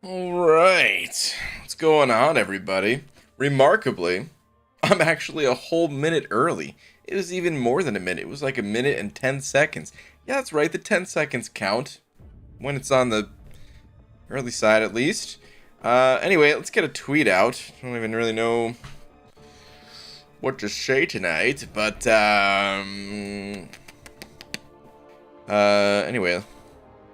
All right. What's going on, everybody? Remarkably, I'm actually a whole minute early. It was even more than a minute. It was like a minute and 10 seconds. Yeah, that's right. The 10 seconds count when it's on the early side, at least. Anyway, let's get a tweet out. I don't even really know what to say tonight, but anyway,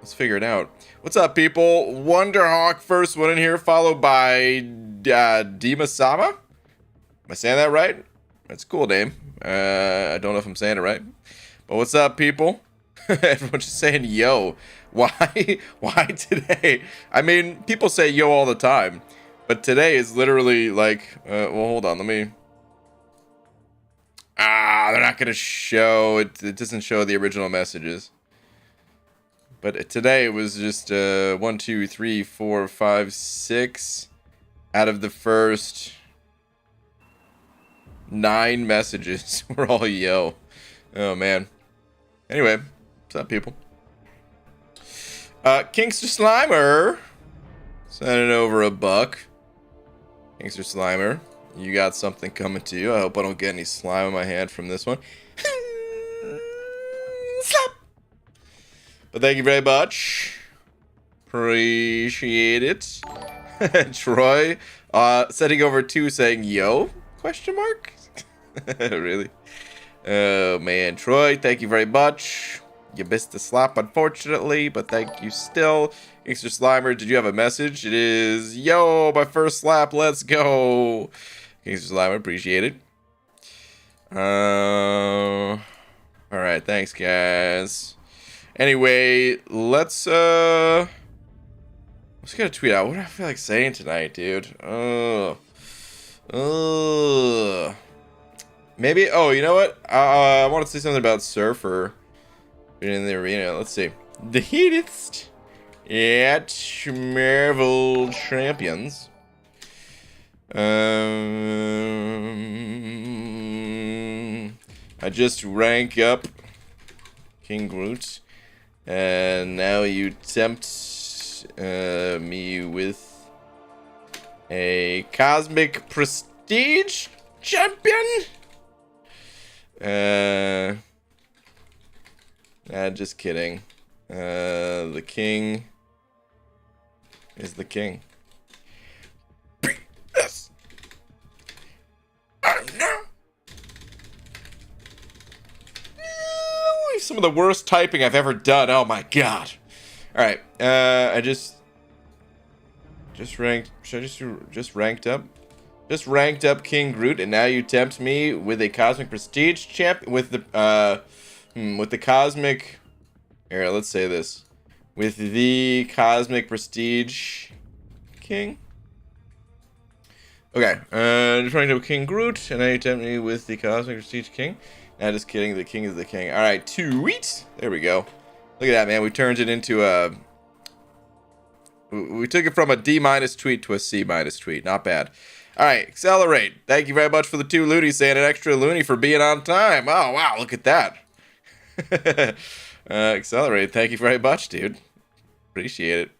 let's figure it out. What's up, people? Wonderhawk, first one in here, followed by Dima Sama. Am I saying that right? That's a cool name. I don't know if I'm saying it right. But what's up, people? Everyone's just saying yo. Why? Why today? I mean, people say yo all the time. But today is literally like, well, hold on, let me... they're not going to show, it doesn't show the original messages. But today it was just 1, 2, 3, 4, 5, 6 out of the first 9 messages were all yo. Oh man. Anyway, what's up, people? Kingster Slimer sending over a buck. Kingster Slimer, you got something coming to you. I hope I don't get any slime in my hand from this one. Slap. But thank you very much. Appreciate it. Troy, sending over 2 saying, yo? Question mark? Really? Oh, man. Troy, thank you very much. You missed the slap, unfortunately, but thank you still. Gangster Slimer, did you have a message? It is, yo, my first slap, let's go. Gangster Slimer, appreciate it. Alright, thanks, guys. Anyway, let's get a tweet out. What do I feel like saying tonight, dude? Maybe, oh, you know what? I want to say something about Surfer in the arena. Let's see. The heatest at Marvel Champions. I just rank up King Groot. And now you tempt me with a Cosmic Prestige Champion? Just kidding. The king is the king. Yes. I know. Some of the worst typing I've ever done. Oh my god. Alright, I just ranked. Should I just ranked up? Just ranked up King Groot, and now you tempt me with a Cosmic Prestige champ with the Cosmic. Here, let's say this. With the Cosmic Prestige King. Okay, just ranked up King Groot, and now you tempt me with the Cosmic Prestige King. Nah, just kidding. The king is the king. All right, tweet. There we go. Look at that, man. We turned it into a... We took it from a D- tweet to a C- tweet. Not bad. All right, accelerate. Thank you very much for the 2 loonies, saying an extra loony for being on time. Oh, wow. Look at that. Accelerate. Thank you very much, dude. Appreciate it.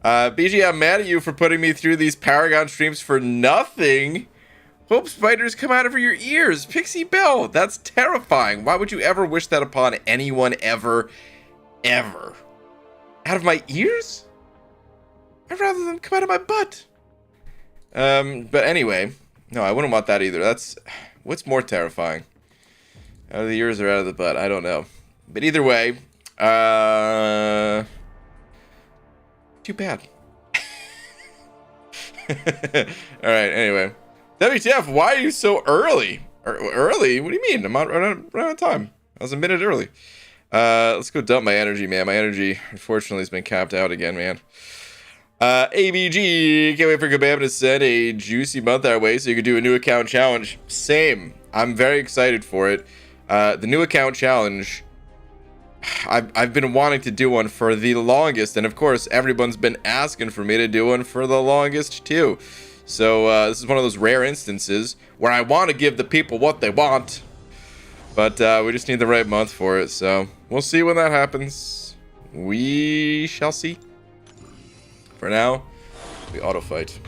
BG, I'm mad at you for putting me through these Paragon streams for nothing. Hope spiders come out of your ears. Pixie Bell, that's terrifying. Why would you ever wish that upon anyone ever, ever? Out of my ears? I'd rather them come out of my butt. But anyway, no, I wouldn't want that either. That's, what's more terrifying? Out of the ears or out of the butt? I don't know. But either way, too bad. Alright, anyway. WTF, why are you so early? Early? What do you mean? I'm right on time. I was a minute early. Let's go dump my energy, man. My energy, unfortunately, has been capped out again, man. ABG, can't wait for Kabam to send a juicy month our way so you can do a new account challenge. Same. I'm very excited for it. The new account challenge, I've been wanting to do one for the longest, and of course, everyone's been asking for me to do one for the longest, too. So this is one of those rare instances where I want to give the people what they want, but we just need the right month for it. So we'll see when that happens. We shall see. For now, we auto fight.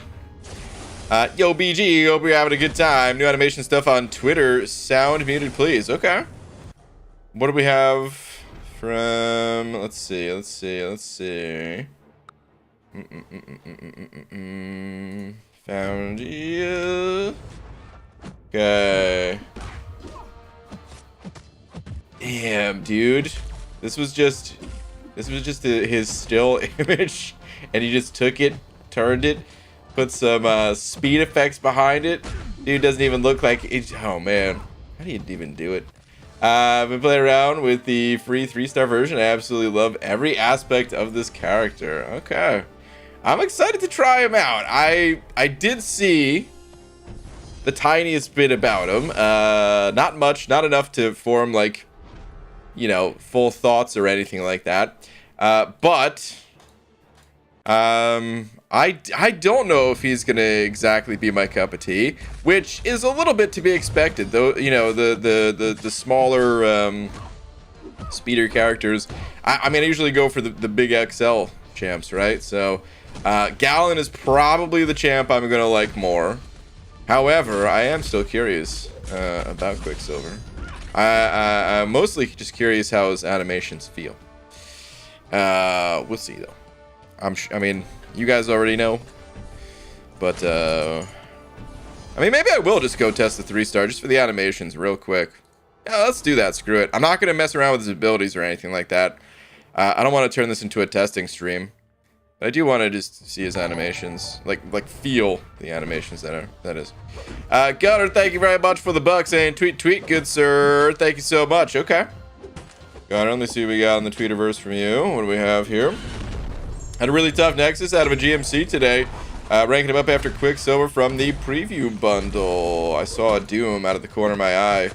Yo, BG, hope you're having a good time. New animation stuff on Twitter. Sound muted, please. Okay. What do we have from... Let's see. Found you. Okay. Damn, dude. This was just his still image, and he just took it, turned it, put some speed effects behind it. Dude doesn't even look like it. Oh man, how do you even do it? I've been playing around with the free 3-star version. I absolutely love every aspect of this character. Okay, I'm excited to try him out. I did see the tiniest bit about him. Not much, not enough to form like, you know, full thoughts or anything like that. But I don't know if he's gonna exactly be my cup of tea, which is a little bit to be expected, though. You know, the smaller speeder characters. I mean, I usually go for the big XL champs, right? So Gallon is probably the champ I'm gonna like more. However, I am still curious about Quicksilver. I'm mostly just curious how his animations feel. We'll see though. I mean, you guys already know, but I mean, maybe I will just go test the 3-star just for the animations real quick. Yeah, let's do that. Screw it. I'm not gonna mess around with his abilities or anything like that. I don't want to turn this into a testing stream. But I do want to just see his animations, like feel the animations that is. Gunner, thank you very much for the bucks and tweet, good sir. Thank you so much. Okay. Gunner, let me see what we got in the Tweeterverse from you. What do we have here? Had a really tough Nexus out of a GMC today. Ranking him up after Quicksilver from the preview bundle. I saw a Doom out of the corner of my eye.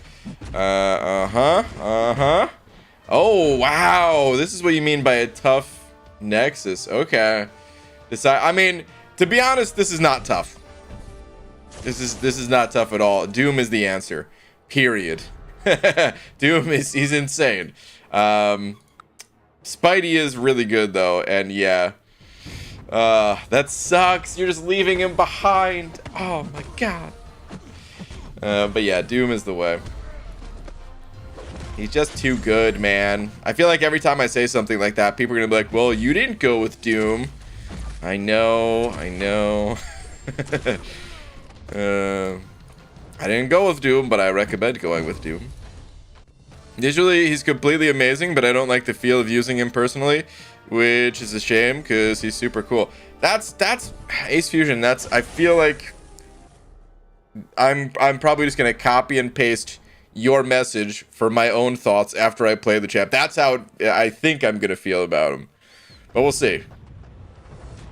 Oh, wow. This is what you mean by a tough Nexus. Okay. I mean, to be honest, this is not tough. This is not tough at all. Doom is the answer. Period. Doom he's insane. Spidey is really good though, and yeah. That sucks. You're just leaving him behind. Oh my god. But yeah, Doom is the way. He's just too good, man. I feel like every time I say something like that, people are gonna be like, well, you didn't go with Doom. I know. I didn't go with Doom, but I recommend going with Doom. Usually, he's completely amazing, but I don't like the feel of using him personally, which is a shame, because he's super cool. That's Ace Fusion. I feel like I'm probably just gonna copy and paste your message for my own thoughts after I play the chap. That's how I think I'm gonna feel about him, but we'll see.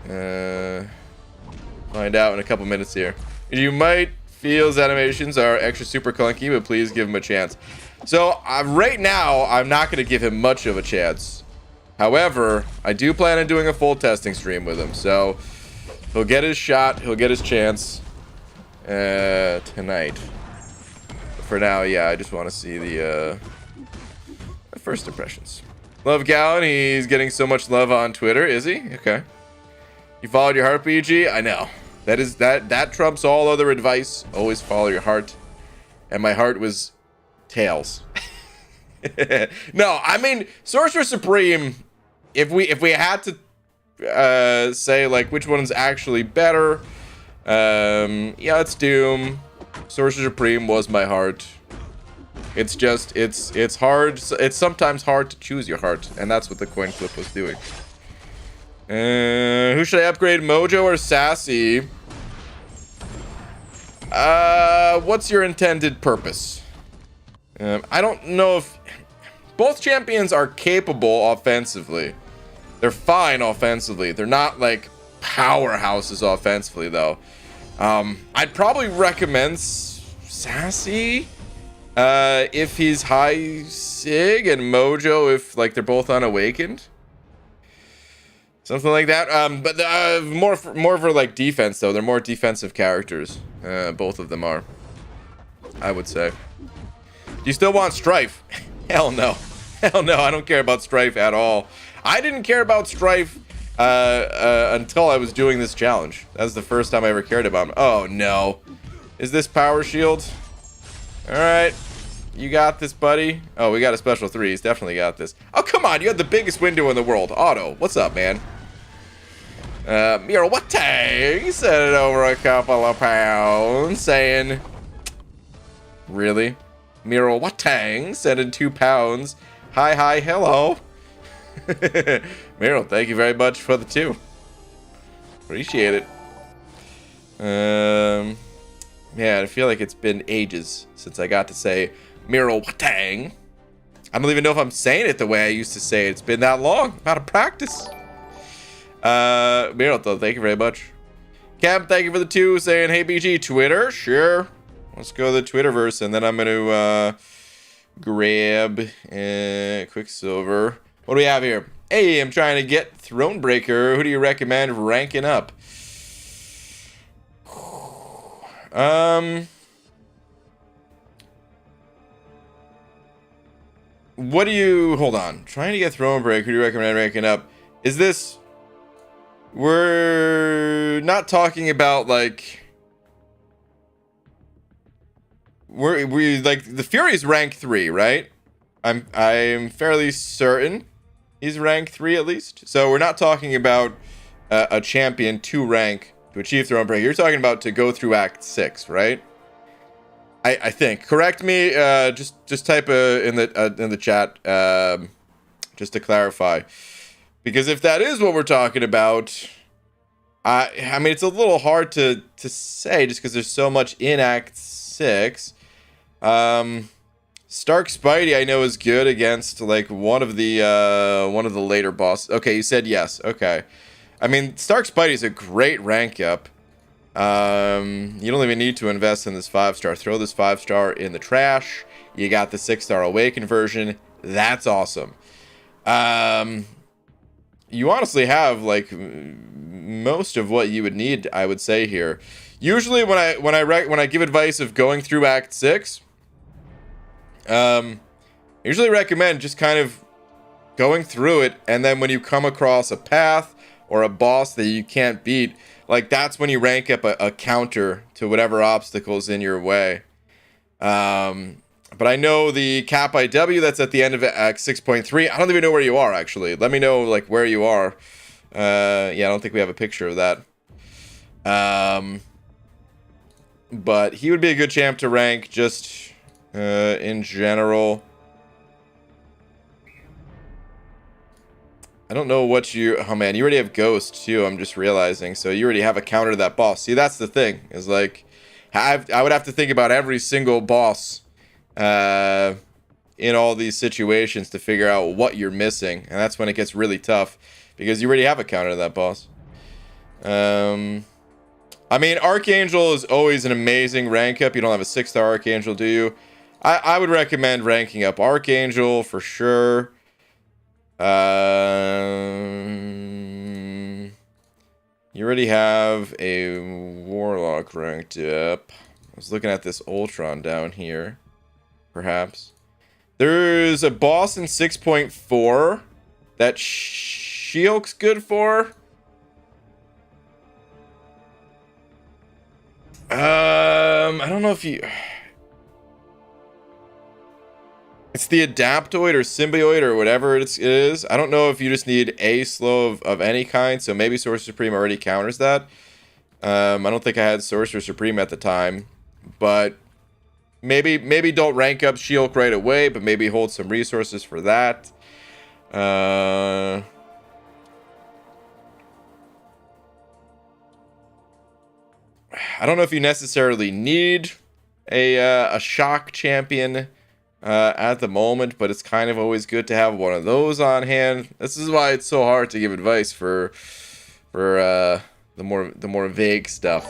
Find out in a couple minutes here. You might feel his animations are extra super clunky, but please give him a chance. So right now, I'm not gonna give him much of a chance. However, I do plan on doing a full testing stream with him, so he'll get his shot, he'll get his chance tonight. For now, yeah, I just want to see the first impressions. Love Gallon, he's getting so much love on Twitter, is he? Okay. You followed your heart, BG? I know. That trumps all other advice. Always follow your heart. And my heart was Tails. No, I mean, Sorcerer Supreme, if we had to say like which one's actually better, yeah, it's Doom. Sorcerer Supreme was my heart. It's just it's hard. It's sometimes hard to choose your heart, and that's what the coin flip was doing. Who should I upgrade, Mojo or Sassy? What's your intended purpose? I don't know if both champions are capable offensively. They're fine offensively. They're not like powerhouses offensively though. I'd probably recommend Sassy if he's high Sig, and Mojo if like they're both unawakened. Something like that. But more for like defense though. They're more defensive characters. Both of them are, I would say. Do you still want Strife? Hell no. Hell no. I don't care about Strife at all. I didn't care about Strife until I was doing this challenge. That was the first time I ever cared about him. Oh no. Is this power shield? Alright. You got this, buddy. Oh, we got a special 3. He's definitely got this. Oh, come on. You had the biggest window in the world. Otto, what's up, man? Miro, what tang? Sent it over a couple of pounds, saying... Really? Miro, what tang? Sent in 2 pounds. Hi, hello. Miro, thank you very much for the 2. Appreciate it. Man, I feel like it's been ages since I got to say Miro Watang. I don't even know if I'm saying it the way I used to say it. It's been that long. I'm out of practice. Miro, though, thank you very much. Cam, thank you for the 2, saying, hey, BG, Twitter? Sure. Let's go to the Twitterverse, and then I'm going to grab Quicksilver. What do we have here? Hey, I'm trying to get Thronebreaker. Who do you recommend ranking up? What do you... Hold on. Trying to get Thronebreaker. Who do you recommend ranking up? Is this... We're not talking about, like... We like, the Fury's rank 3, right? I'm fairly certain he's rank 3 at least. So we're not talking about a champion 2 rank to achieve Thronebreaker. You're talking about to go through Act 6, right? I think. Correct me. Just type in the chat just to clarify, because if that is what we're talking about, I mean, it's a little hard to say just because there's so much in Act 6. Stark Spidey I know is good against like one of the later bosses. Okay, you said yes. Okay. I mean, Stark Spidey's a great rank up. You don't even need to invest in this 5-star. Throw this 5-star in the trash. You got the 6-star Awaken version. That's awesome. You honestly have like most of what you would need, I would say here. Usually when I give advice of going through Act 6, I usually recommend just kind of going through it, and then when you come across a path or a boss that you can't beat, like that's when you rank up a counter to whatever obstacles in your way. But I know the cap IW that's at the end of Act 6.3. I don't even know where you are, actually. Let me know like where you are. Yeah, I don't think we have a picture of that. But he would be a good champ to rank just in general. I don't know what you... Oh, man, you already have Ghost, too, I'm just realizing. So you already have a counter to that boss. See, that's the thing. Is like, I would have to think about every single boss in all these situations to figure out what you're missing. And that's when it gets really tough, because you already have a counter to that boss. I mean, Archangel is always an amazing rank up. You don't have a 6-star Archangel, do you? I would recommend ranking up Archangel for sure. You already have a Warlock ranked up. I was looking at this Ultron down here. Perhaps. There's a boss in 6.4 that She-Hulk's good for. I don't know if you... It's the Adaptoid or Symbioid or whatever it is. I don't know if you just need a slow of any kind, so maybe Sorcerer Supreme already counters that. I don't think I had Sorcerer Supreme at the time, but maybe don't rank up She-Hulk right away, but maybe hold some resources for that. I don't know if you necessarily need a shock champion at the moment, but it's kind of always good to have one of those on hand. This is why it's so hard to give advice for the more vague stuff.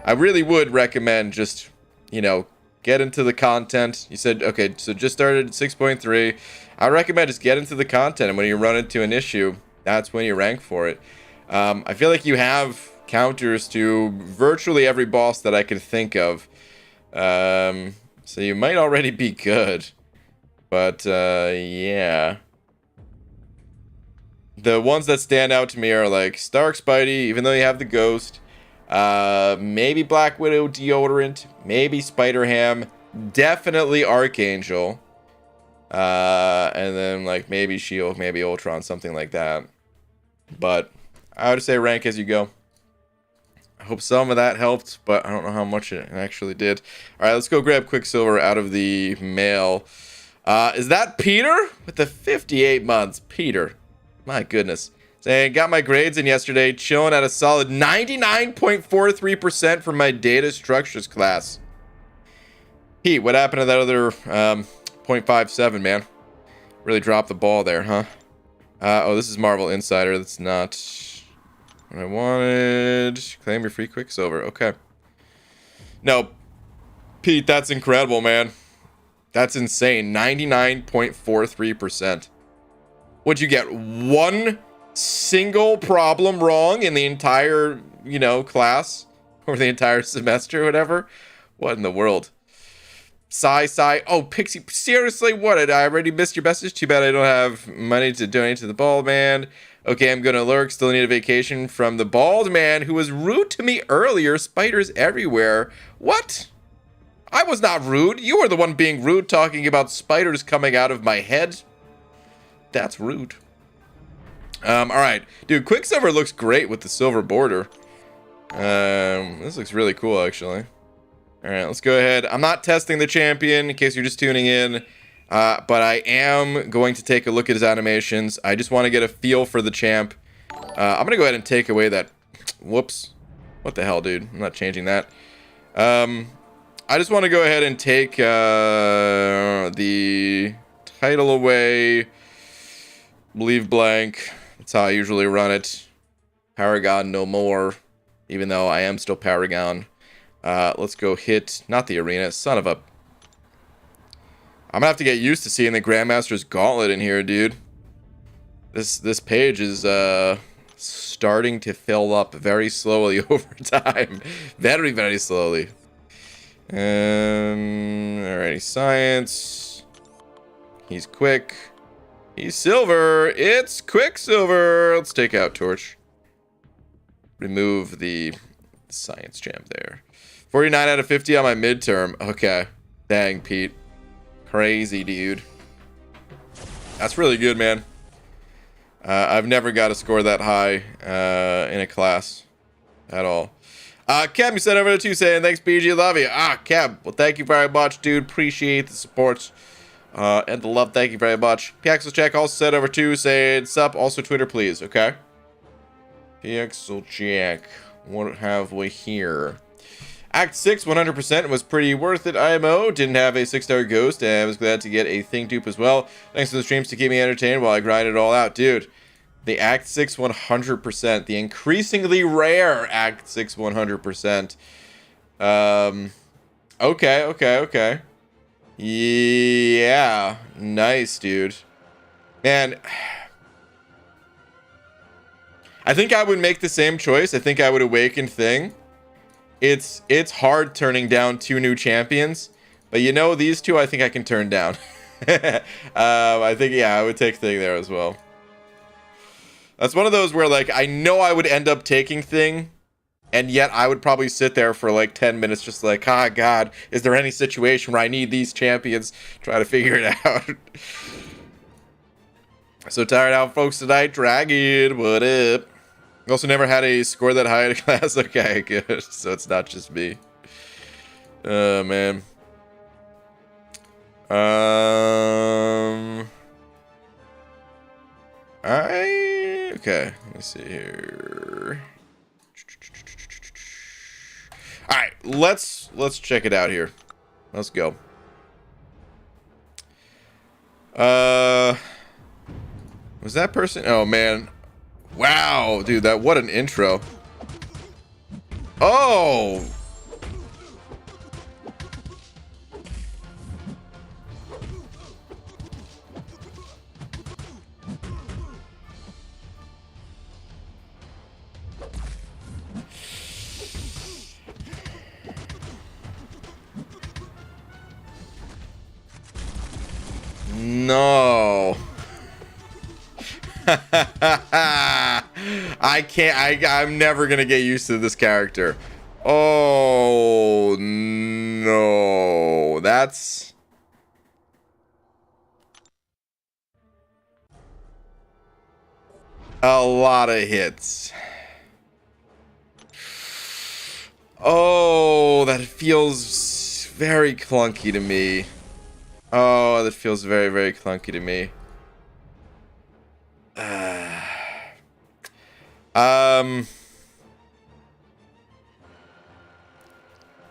I really would recommend just, you know, get into the content. You said, okay, so just started at 6.3. I recommend just get into the content, and when you run into an issue, that's when you rank for it. I feel like you have counters to virtually every boss that I can think of. So you might already be good. But, yeah. The ones that stand out to me are like Stark Spidey, even though you have the Ghost. Maybe Black Widow deodorant. Maybe Spider-Ham. Definitely Archangel. And then like maybe Shield, maybe Ultron, something like that. But I would say rank as you go. I hope some of that helped, but I don't know how much it actually did. All right, let's go grab Quicksilver out of the mail. Is that Peter? With the 58 months. Peter. My goodness. Saying, got my grades in yesterday, chilling at a solid 99.43% for my data structures class. Pete, what happened to that other 0.57, man? Really dropped the ball there, huh? Oh, this is Marvel Insider. That's not what I wanted. Claim your free Quicksilver. Okay. No, Pete, that's incredible, man. That's insane. 99.43%. Would you get one single problem wrong in the entire, class or the entire semester or whatever? What in the world? Sigh. Oh, Pixie, seriously? What? I already missed your message. Too bad I don't have money to donate to the bald man. Okay, I'm gonna lurk. Still need a vacation from the bald man who was rude to me earlier. Spiders everywhere. What? I was not rude. You were the one being rude, talking about spiders coming out of my head. That's rude. All right, dude. Quicksilver looks great with the silver border. This looks really cool, actually. All right, let's go ahead. I'm not testing the champion in case you're just tuning in, but I am going to take a look at his animations. I just want to get a feel for the champ. I'm gonna go ahead and take away that. Whoops. What the hell, dude? I'm not changing that. I just want to go ahead and take the title away. Leave blank. That's how I usually run it. Paragon no more. Even though I am still Paragon. Let's go hit, not the arena, son of a... I'm gonna have to get used to seeing the Grandmaster's Gauntlet in here, dude. This page is starting to fill up very slowly over time. Very, very slowly. Alrighty, science. He's quick. He's silver. It's Quicksilver. Let's take out Torch. Remove the science champ there. 49 out of 50 on my midterm. Okay. Dang, Pete. Crazy, dude. That's really good, man. I've never got a score that high in a class at all. Cab, you sent over to 2 saying, thanks, BG, love you. Cab, well, thank you very much, dude. Appreciate the support and the love. Thank you very much. Pixel Check also sent over 2 saying, sup, also Twitter, please, okay? Pixel Check. What have we here? Act 6, 100% was pretty worth it, IMO. Didn't have a 6-star ghost, and I was glad to get a thing dupe as well. Thanks to the streams to keep me entertained while I grind it all out. Dude, the Act 6, 100%. The increasingly rare Act 6, 100%. Okay. Yeah, nice, dude. Man, I think I would make the same choice. I think I would awaken Thing. It's hard turning down 2 new champions, but these 2 I think I can turn down. I think, yeah, I would take Thing there as well. That's one of those where, like, I know I would end up taking Thing, and yet I would probably sit there for like 10 minutes just like, God, is there any situation where I need these champions? Try to figure it out. So tired out, folks, tonight. Dragon, what up? Also never had a score that high in a class. Okay, good. So it's not just me. Oh, man. Okay, let me see here. All right, let's check it out here. Let's go. Was that person? Oh, man. Wow, dude, what an intro. Oh! No. I can't. I'm never gonna get used to this character. Oh no, that's a lot of hits. Oh, that feels very clunky to me. Oh, that feels very, very clunky to me.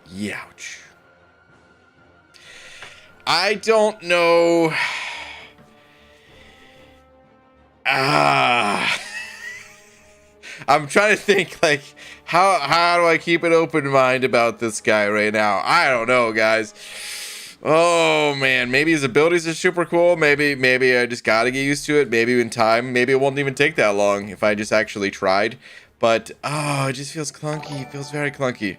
Youch. I don't know. I'm trying to think, like, how do I keep an open mind about this guy right now? I don't know, guys. Oh man, maybe his abilities are super cool. Maybe I just gotta get used to it. Maybe in time, maybe it won't even take that long if I just actually tried. But oh, it just feels clunky. It feels very clunky.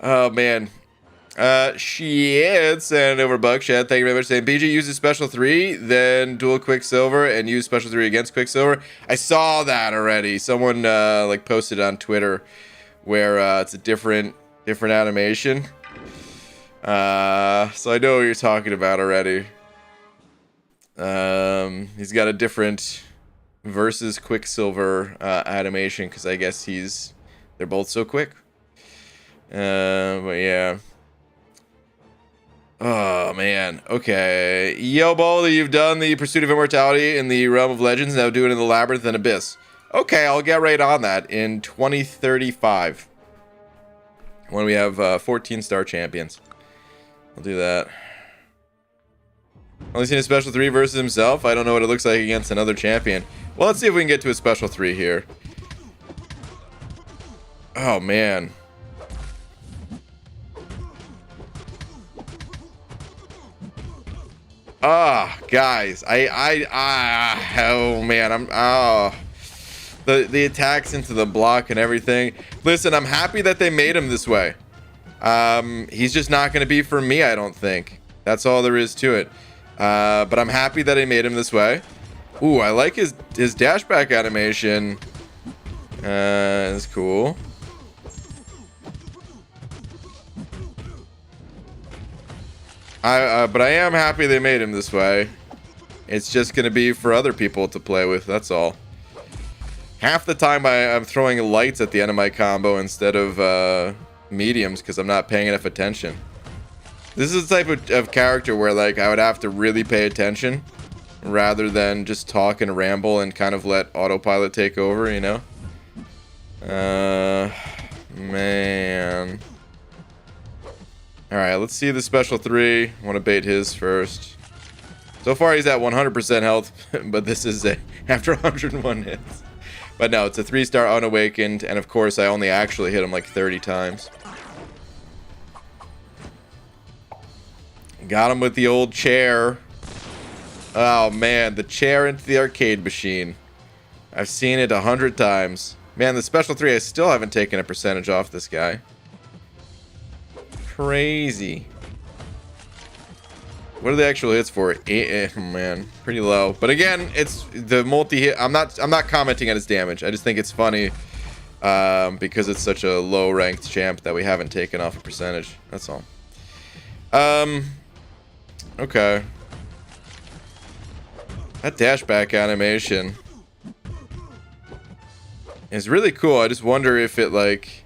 Oh man. Shit, and over Buckshot, thank you very much. Saying BG uses special 3, then dual Quicksilver, and use special 3 against Quicksilver. I saw that already. Someone like posted on Twitter where it's a different animation. So I know what you're talking about already. He's got a different versus Quicksilver animation because I guess they're both so quick. But yeah. Oh man. Okay. Yo, Baldy, you've done the Pursuit of Immortality in the Realm of Legends. Now do it in the Labyrinth and Abyss. Okay, I'll get right on that in 2035 when we have 14-star champions. I'll do that. Only seen a special 3 versus himself. I don't know what it looks like against another champion. Well, let's see if we can get to a special 3 here. Oh man. Guys, oh man, the attacks into the block and everything. Listen, I'm happy that they made him this way. He's just not going to be for me, I don't think. That's all there is to it. But I'm happy that they made him this way. Ooh, I like his dashback animation. It's cool. But I am happy they made him this way. It's just going to be for other people to play with, that's all. Half the time I'm throwing lights at the end of my combo instead of mediums because I'm not paying enough attention. This is the type of character where like I would have to really pay attention rather than just talk and ramble and kind of let autopilot take over, you know? Man. Alright, let's see the special 3. I want to bait his first. So far he's at 100% health, but this is after 101 hits. But no, it's a 3-star unawakened, and of course I only actually hit him like 30 times. Got him with the old chair. Oh man, the chair into the arcade machine. I've seen it 100 times. Man, the special 3, I still haven't taken a percentage off this guy. Crazy. What are the actual hits for? Man, pretty low. But again, it's the multi-hit. I'm not commenting on his damage. I just think it's funny because it's such a low-ranked champ that we haven't taken off a percentage. That's all. Okay. That dashback animation is really cool. I just wonder if it like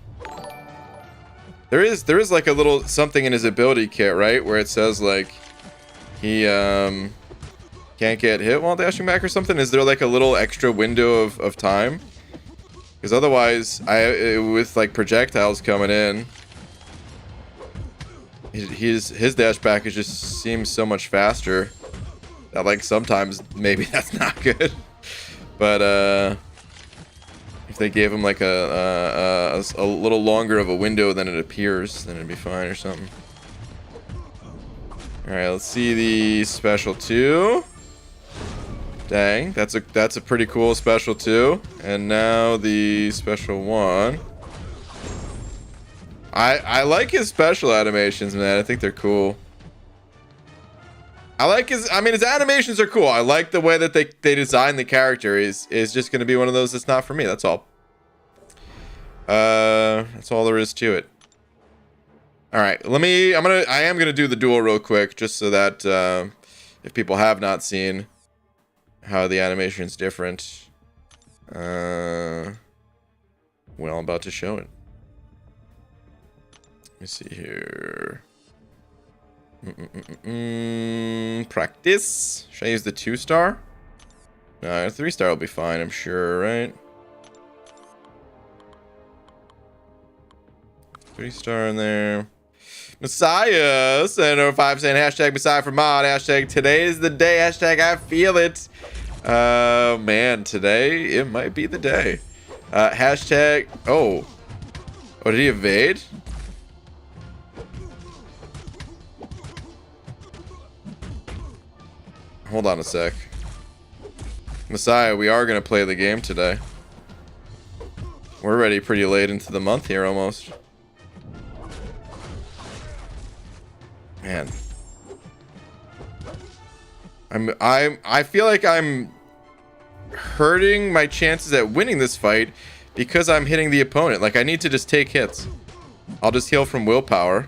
there is like a little something in his ability kit, right, where it says like he can't get hit while dashing back or something. Is there like a little extra window of time? Because otherwise, with like projectiles coming in, his dash back just seems so much faster that like sometimes maybe that's not good. But if they gave him like a little longer of a window than it appears, then it'd be fine or something. All right, let's see the special 2. Dang, that's a pretty cool special 2. And now the special 1. I like his special animations, man. I think they're cool. I like his animations are cool. I like the way that they design the character. Is just going to be one of those that's not for me. That's all. That's all there is to it. All right, I am gonna do the duel real quick, just so that if people have not seen how the animation's different, well, I'm about to show it. Let me see here. Practice. Should I use the 2-star? No, a 3-star will be fine, I'm sure, right? 3-star in there. Messiah 705 saying hashtag Messiah for mod, hashtag today is the day, hashtag I feel it. Man, today it might be the day. Hashtag oh, did he evade? Hold on a sec. Messiah, we are gonna play the game today. We're already pretty late into the month here almost. Man, I feel like I'm hurting my chances at winning this fight because I'm hitting the opponent. Like, I need to just take hits. I'll just heal from willpower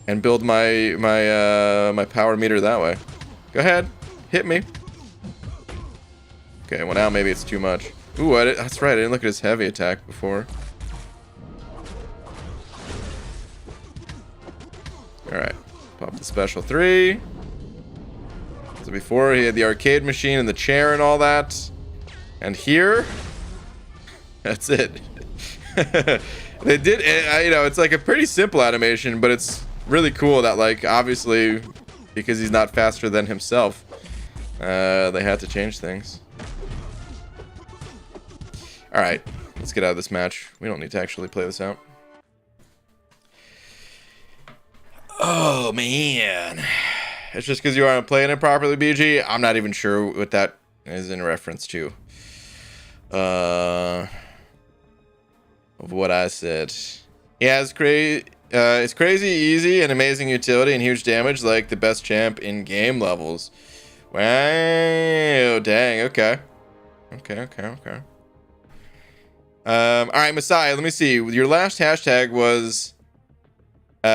and build my my power meter that way. Go ahead, hit me. Okay, well now maybe it's too much. Ooh, that's right. I didn't look at his heavy attack before. Alright, pop the special 3. So before he had the arcade machine and the chair and all that. And here, that's it. They did, you know, it's like a pretty simple animation, but it's really cool that, like, obviously, because he's not faster than himself, they had to change things. Alright, let's get out of this match. We don't need to actually play this out. Oh, man. It's just because you aren't playing it properly, BG? I'm not even sure what that is in reference to. Of what I said. Yeah, it's crazy easy and amazing utility and huge damage, like the best champ in game levels. Wow, dang, okay. Okay. Alright, Messiah, let me see. Your last hashtag was... Okay,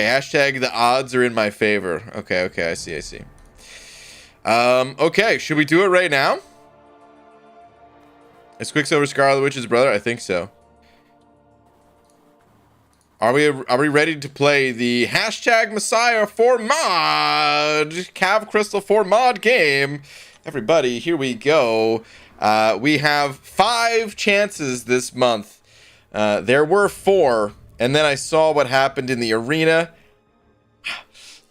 hashtag the odds are in my favor. Okay, I see. Okay, should we do it right now? Is Quicksilver Scarlet Witch's brother? I think so. Are we ready to play the hashtag Messiah for mod Cav Crystal for mod game? Everybody, here we go. We have 5 chances this month. There were 4, and then I saw what happened in the arena.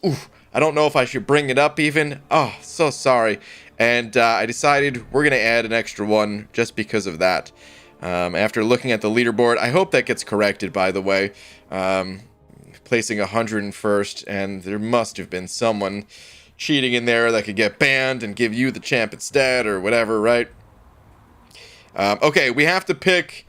Ooh, I don't know if I should bring it up even. Oh, so sorry. And I decided we're going to add an extra one just because of that. After looking at the leaderboard, I hope that gets corrected, by the way. Placing 101st, and there must have been someone cheating in there that could get banned and give you the champ instead or whatever, right? Okay, we have to pick...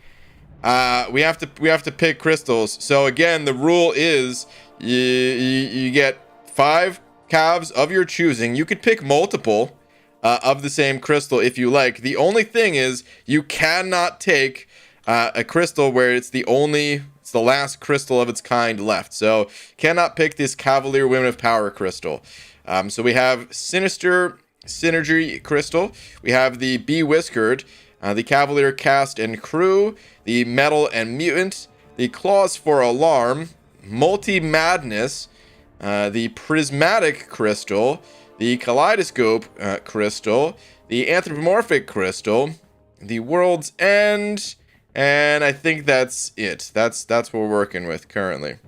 we have to pick crystals. So again, the rule is you get 5 calves of your choosing. You could pick multiple of the same crystal if you like. The only thing is you cannot take a crystal where it's the last crystal of its kind left. So cannot pick this Cavalier Women of Power crystal. So we have Sinister Synergy crystal. We have the Bee Whiskered, the Cavalier Cast and Crew, the Metal and Mutant, the Claws for Alarm, Multi-Madness, the Prismatic Crystal, the Kaleidoscope Crystal, the Anthropomorphic Crystal, the World's End, and I think that's it. That's what we're working with currently.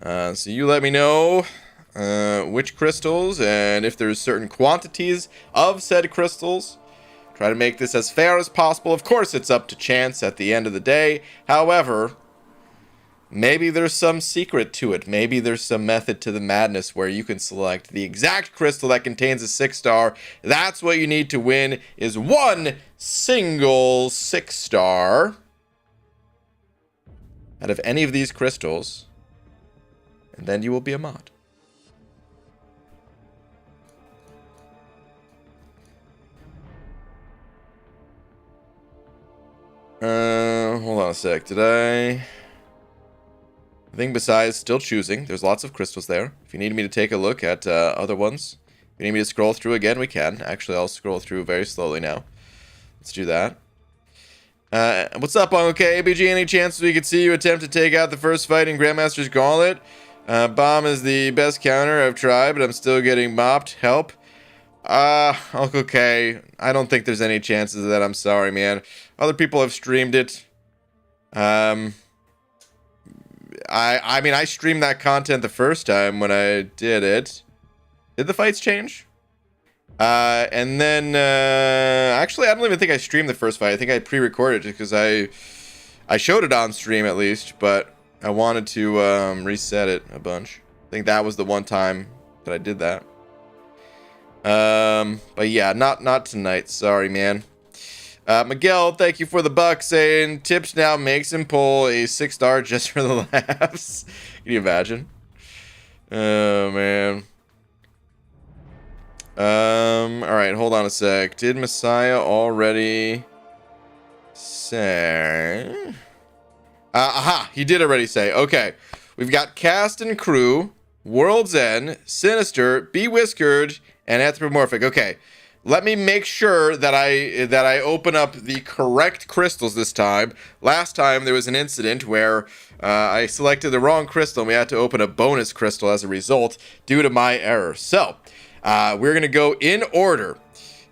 So you let me know which crystals, and if there's certain quantities of said crystals. Try to make this as fair as possible. Of course, it's up to chance at the end of the day. However, maybe there's some secret to it. Maybe there's some method to the madness where you can select the exact crystal that contains a 6-star. That's what you need to win, is one single 6-star out of any of these crystals. and then you will be a mod. Hold on a sec. I think besides still choosing, there's lots of crystals there. If you need me to take a look at other ones, if you need me to scroll through again, we can. Actually, I'll scroll through very slowly now. Let's do that. What's up, Uncle K? ABG, any chances we could see you attempt to take out the first fight in Grandmaster's Gauntlet? Bomb is the best counter I've tried, but I'm still getting mopped. Help. Uncle K, I don't think there's any chances of that. I'm sorry, man. Other people have streamed it. I mean, I streamed that content the first time when I did it. Did the fights change? And then, actually, I don't even think I streamed the first fight. I think I pre-recorded it because I showed it on stream at least, but I wanted to, reset it a bunch. I think that was the one time that I did that. But yeah, not tonight. Sorry, man. Miguel, thank you for the buck, saying Tips now makes him pull a 6-star just for the laughs. Can you imagine? Oh, man. Alright, hold on a sec. Did Messiah already say? Aha, he did already say. Okay, we've got Cast and Crew, World's End, Sinister, Bewhiskered, and Anthropomorphic. Okay, let me make sure that I open up the correct crystals this time. Last time there was an incident where I selected the wrong crystal and we had to open a bonus crystal as a result due to my error. So, we're gonna go in order.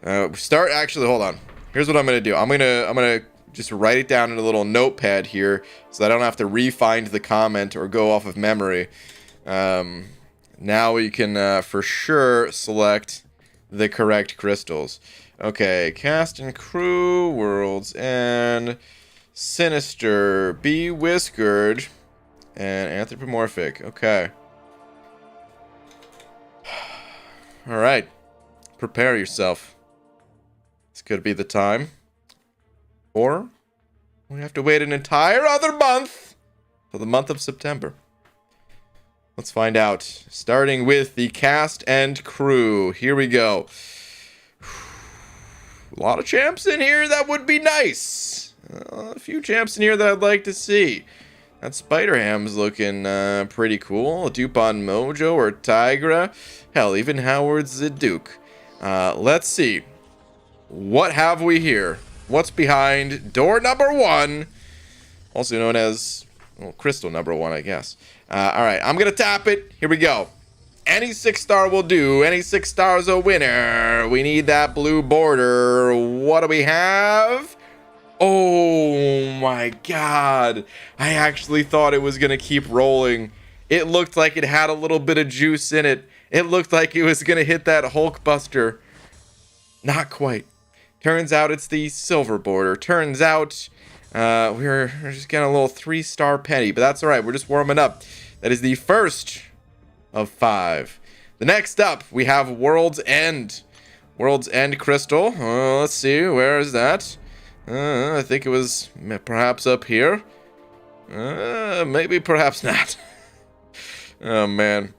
Actually, hold on. Here's what I'm gonna do. I'm gonna just write it down in a little notepad here so that I don't have to re-find the comment or go off of memory. Now we can for sure select the correct crystals. Okay, Cast and Crew, World's End, Sinister, Bewhiskered, and Anthropomorphic. Okay. Alright. Prepare yourself. This could be the time. Or we have to wait an entire other month for the month of September. Let's find out. Starting with the Cast and Crew. Here we go. A lot of champs in here. That would be nice. A few champs in here that I'd like to see. That Spider-Ham's looking pretty cool. Dupont Mojo or Tigra. Hell, even Howard Ziduk. Let's see. What have we here? What's behind door number 1? Also known as crystal number 1, I guess. Alright, I'm going to tap it. Here we go. Any 6-star will do. Any 6 stars a winner. We need that blue border. What do we have? Oh my god. I actually thought it was going to keep rolling. It looked like it had a little bit of juice in it. It looked like it was going to hit that Hulk Buster. Not quite. Turns out it's the silver border. Turns out we're just getting a little 3-star penny. But that's alright. We're just warming up. That is the first of 5. The next up, we have World's End. World's End crystal. Let's see. Where is that? I think it was perhaps up here. Maybe, perhaps not. Oh, man.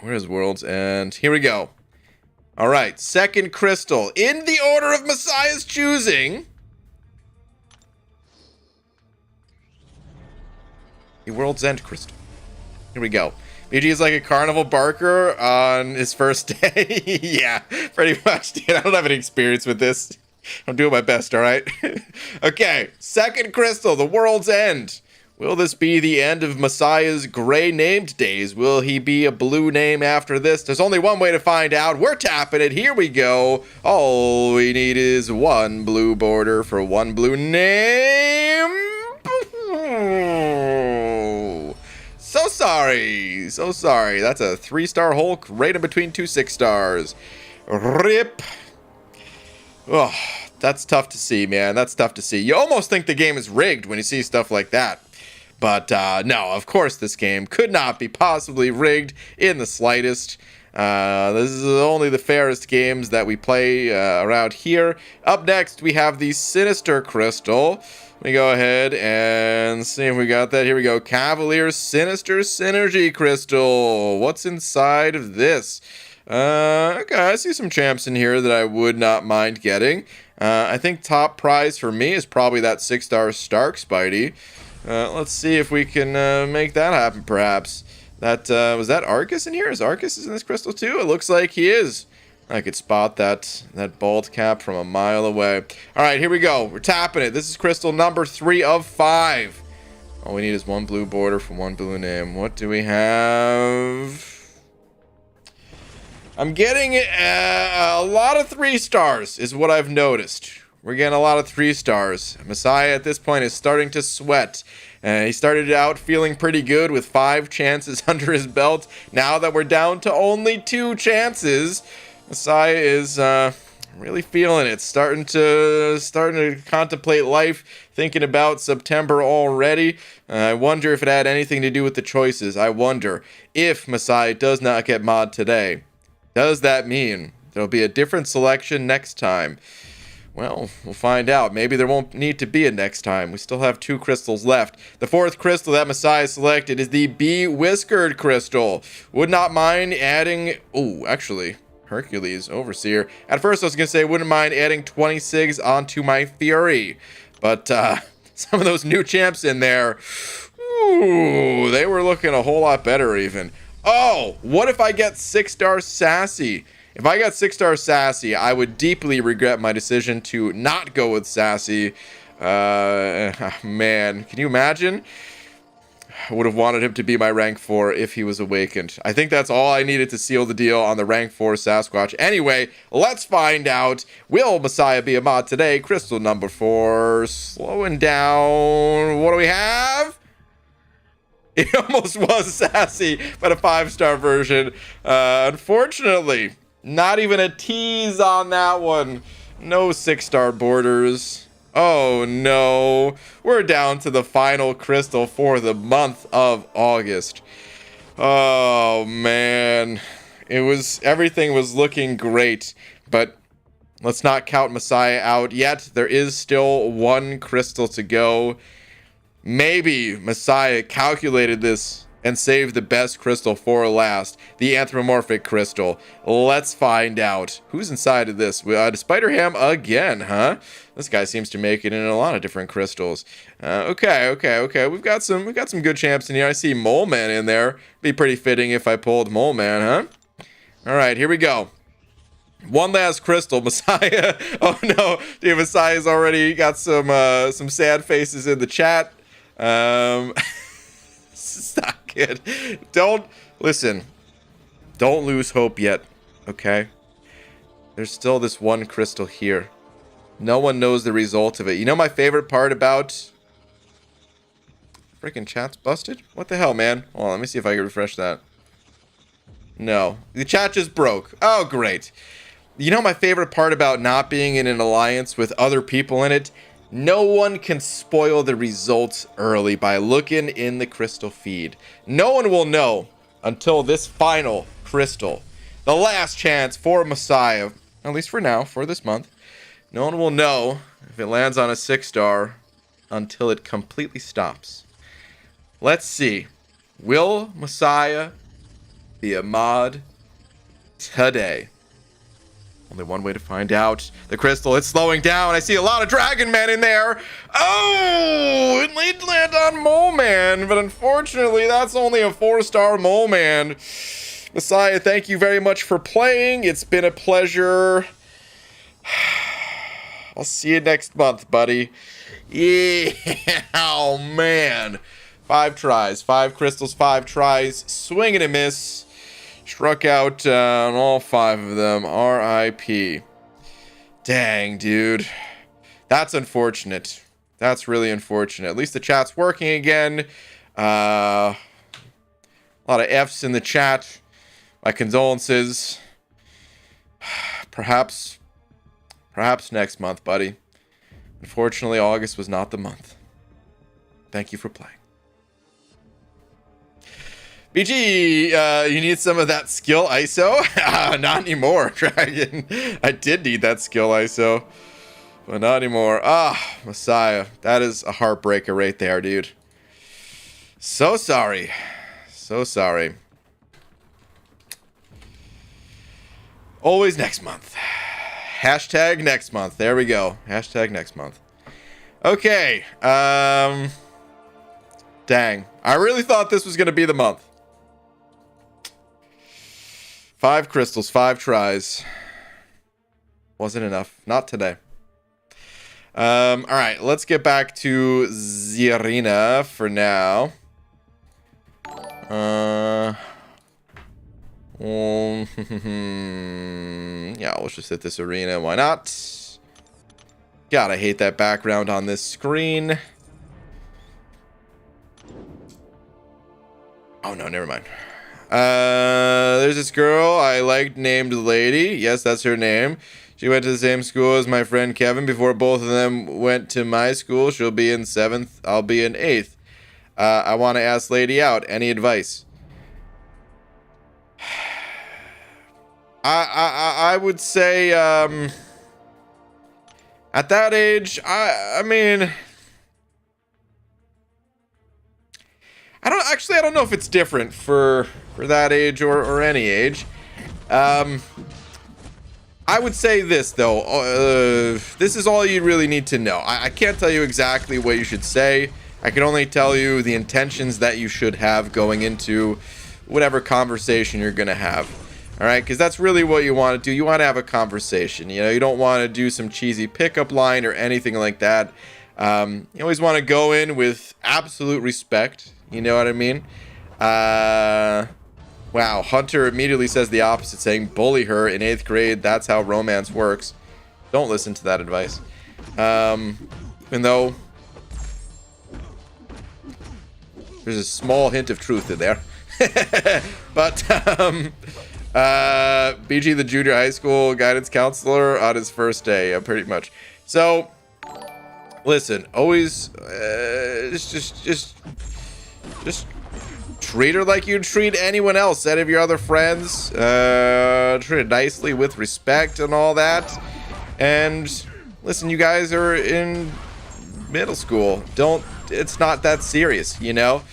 Where's World's End? Here we go. All right. Second crystal. In the order of Messiah's choosing. The World's End crystal. Here we go. BG is like a carnival barker on his first day. Yeah, pretty much, dude. I don't have any experience with this. I'm doing my best, all right? Okay, second crystal, the World's End. Will this be the end of Messiah's gray named days? Will he be a blue name after this? There's only one way to find out. We're tapping it. Here we go. All we need is 1 blue border for 1 blue name. So sorry. So sorry. That's a 3-star Hulk rated between 2 6 stars. Rip. Oh, that's tough to see, man. That's tough to see. You almost think the game is rigged when you see stuff like that. But no, of course this game could not be possibly rigged in the slightest. This is only the fairest games that we play around here. Up next, we have the Sinister Crystal. Let me go ahead and see if we got that. Here we go. Cavalier Sinister Synergy Crystal. What's inside of this? Okay, I see some champs in here that I would not mind getting. I think top prize for me is probably that 6-star Stark Spidey. Let's see if we can make that happen, perhaps. That was that Arcus in here? Is Arcus in this crystal too? It looks like he is. I could spot that bald cap from a mile away. All right, here we go. We're tapping it. This is crystal number 3 of 5. All we need is 1 blue border from 1 blue name. What do we have? I'm getting a lot of 3 stars is what I've noticed. We're getting a lot of 3 stars. Messiah at this point is starting to sweat. He started out feeling pretty good with 5 chances under his belt. Now that we're down to only 2 chances, Messiah is really feeling it. Starting to contemplate life, thinking about September already. I wonder if it had anything to do with the choices. I wonder if Messiah does not get mod today. Does that mean there'll be a different selection next time? Well, we'll find out. Maybe there won't need to be a next time. We still have 2 crystals left. The 4th crystal that Messiah selected is the Be-Whiskered Crystal. Would not mind adding... Oh, actually, Hercules, Overseer. At first I was going to say, wouldn't mind adding 26 onto my Fury. But some of those new champs in there, ooh, they were looking a whole lot better even. Oh, what if I get 6-star Sassy? If I got 6-star Sassy, I would deeply regret my decision to not go with Sassy. Man, can you imagine? I would have wanted him to be my rank 4 if he was awakened. I think that's all I needed to seal the deal on the rank 4 Sasquatch. Anyway, let's find out. Will Messiah be a mod today? Crystal number 4. Slowing down. What do we have? It almost was Sassy, but a 5-star version. Unfortunately, not even a tease on that one. No 6-star borders. Oh no. We're down to the final crystal for the month of August. Oh man. Everything was looking great, but let's not count Messiah out yet. There is still 1 crystal to go. Maybe Messiah calculated this and saved the best crystal for last, the anthropomorphic crystal. Let's find out. Who's inside of this? Spider-Ham again, huh? This guy seems to make it in a lot of different crystals. Okay. We've got some good champs in here. I see Mole Man in there. Be pretty fitting if I pulled Mole Man, huh? All right, here we go. 1 last crystal, Messiah. Oh no, dude, Messiah's already got some sad faces in the chat. This is not good. Don't lose hope yet, okay? There's still this 1 crystal here. No one knows the result of it. You know my favorite part about... Freaking chat's busted? What the hell, man? Hold on, let me see if I can refresh that. No. The chat just broke. Oh, great. You know my favorite part about not being in an alliance with other people in it? No one can spoil the results early by looking in the crystal feed. No one will know until this final crystal. The last chance for Messiah, at least for now, for this month. No one will know if it lands on a 6-star until it completely stops. Let's see. Will Messiah be a mod today? Only one way to find out. The crystal, it's slowing down. I see a lot of Dragon Man in there. Oh, it might land on Mole Man, but unfortunately, that's only a 4-star Mole Man. Messiah, thank you very much for playing. It's been a pleasure. I'll see you next month, buddy. Yeah, oh man. 5 tries, 5 crystals, 5 tries. Swing and a miss. Struck out on all 5 of them. R.I.P. Dang, dude. That's unfortunate. That's really unfortunate. At least the chat's working again. A lot of F's in the chat. My condolences. Perhaps next month, buddy. Unfortunately, August was not the month. Thank you for playing. BG, you need some of that skill ISO? Not anymore, Dragon. I did need that skill ISO, but not anymore. Messiah. That is a heartbreaker right there, dude. So sorry. So sorry. Always next month. Hashtag next month. There we go. Hashtag next month. Okay. Dang. I really thought this was going to be the month. 5 crystals, 5 tries. Wasn't enough. Not today. All right. Let's get back to Zirina for now. Yeah, let's just hit this arena. Why not? God, I hate that background on this screen. Oh, no, never mind. There's this girl I liked named Lady. Yes, that's her name. She went to the same school as my friend Kevin. Before both of them went to my school, she'll be in 7th. I'll be in 8th. I want to ask Lady out. Any advice? I would say, at that age, I mean, I don't know if it's different for that age or any age. I would say this, though. This is all you really need to know. I can't tell you exactly what you should say. I can only tell you the intentions that you should have going into whatever conversation you're going to have. All right, because that's really what you want to do. You want to have a conversation. You know, you don't want to do some cheesy pickup line or anything like that. You always want to go in with absolute respect. You know what I mean? Wow, Hunter immediately says the opposite, saying bully her in 8th grade. That's how romance works. Don't listen to that advice. Even though there's a small hint of truth in there. But BG, the junior high school guidance counselor, on his first day, pretty much. So, listen, always just treat her like you'd treat anyone else, any of your other friends. Treat her nicely, with respect and all that. And listen, you guys are in middle school. It's not that serious, you know?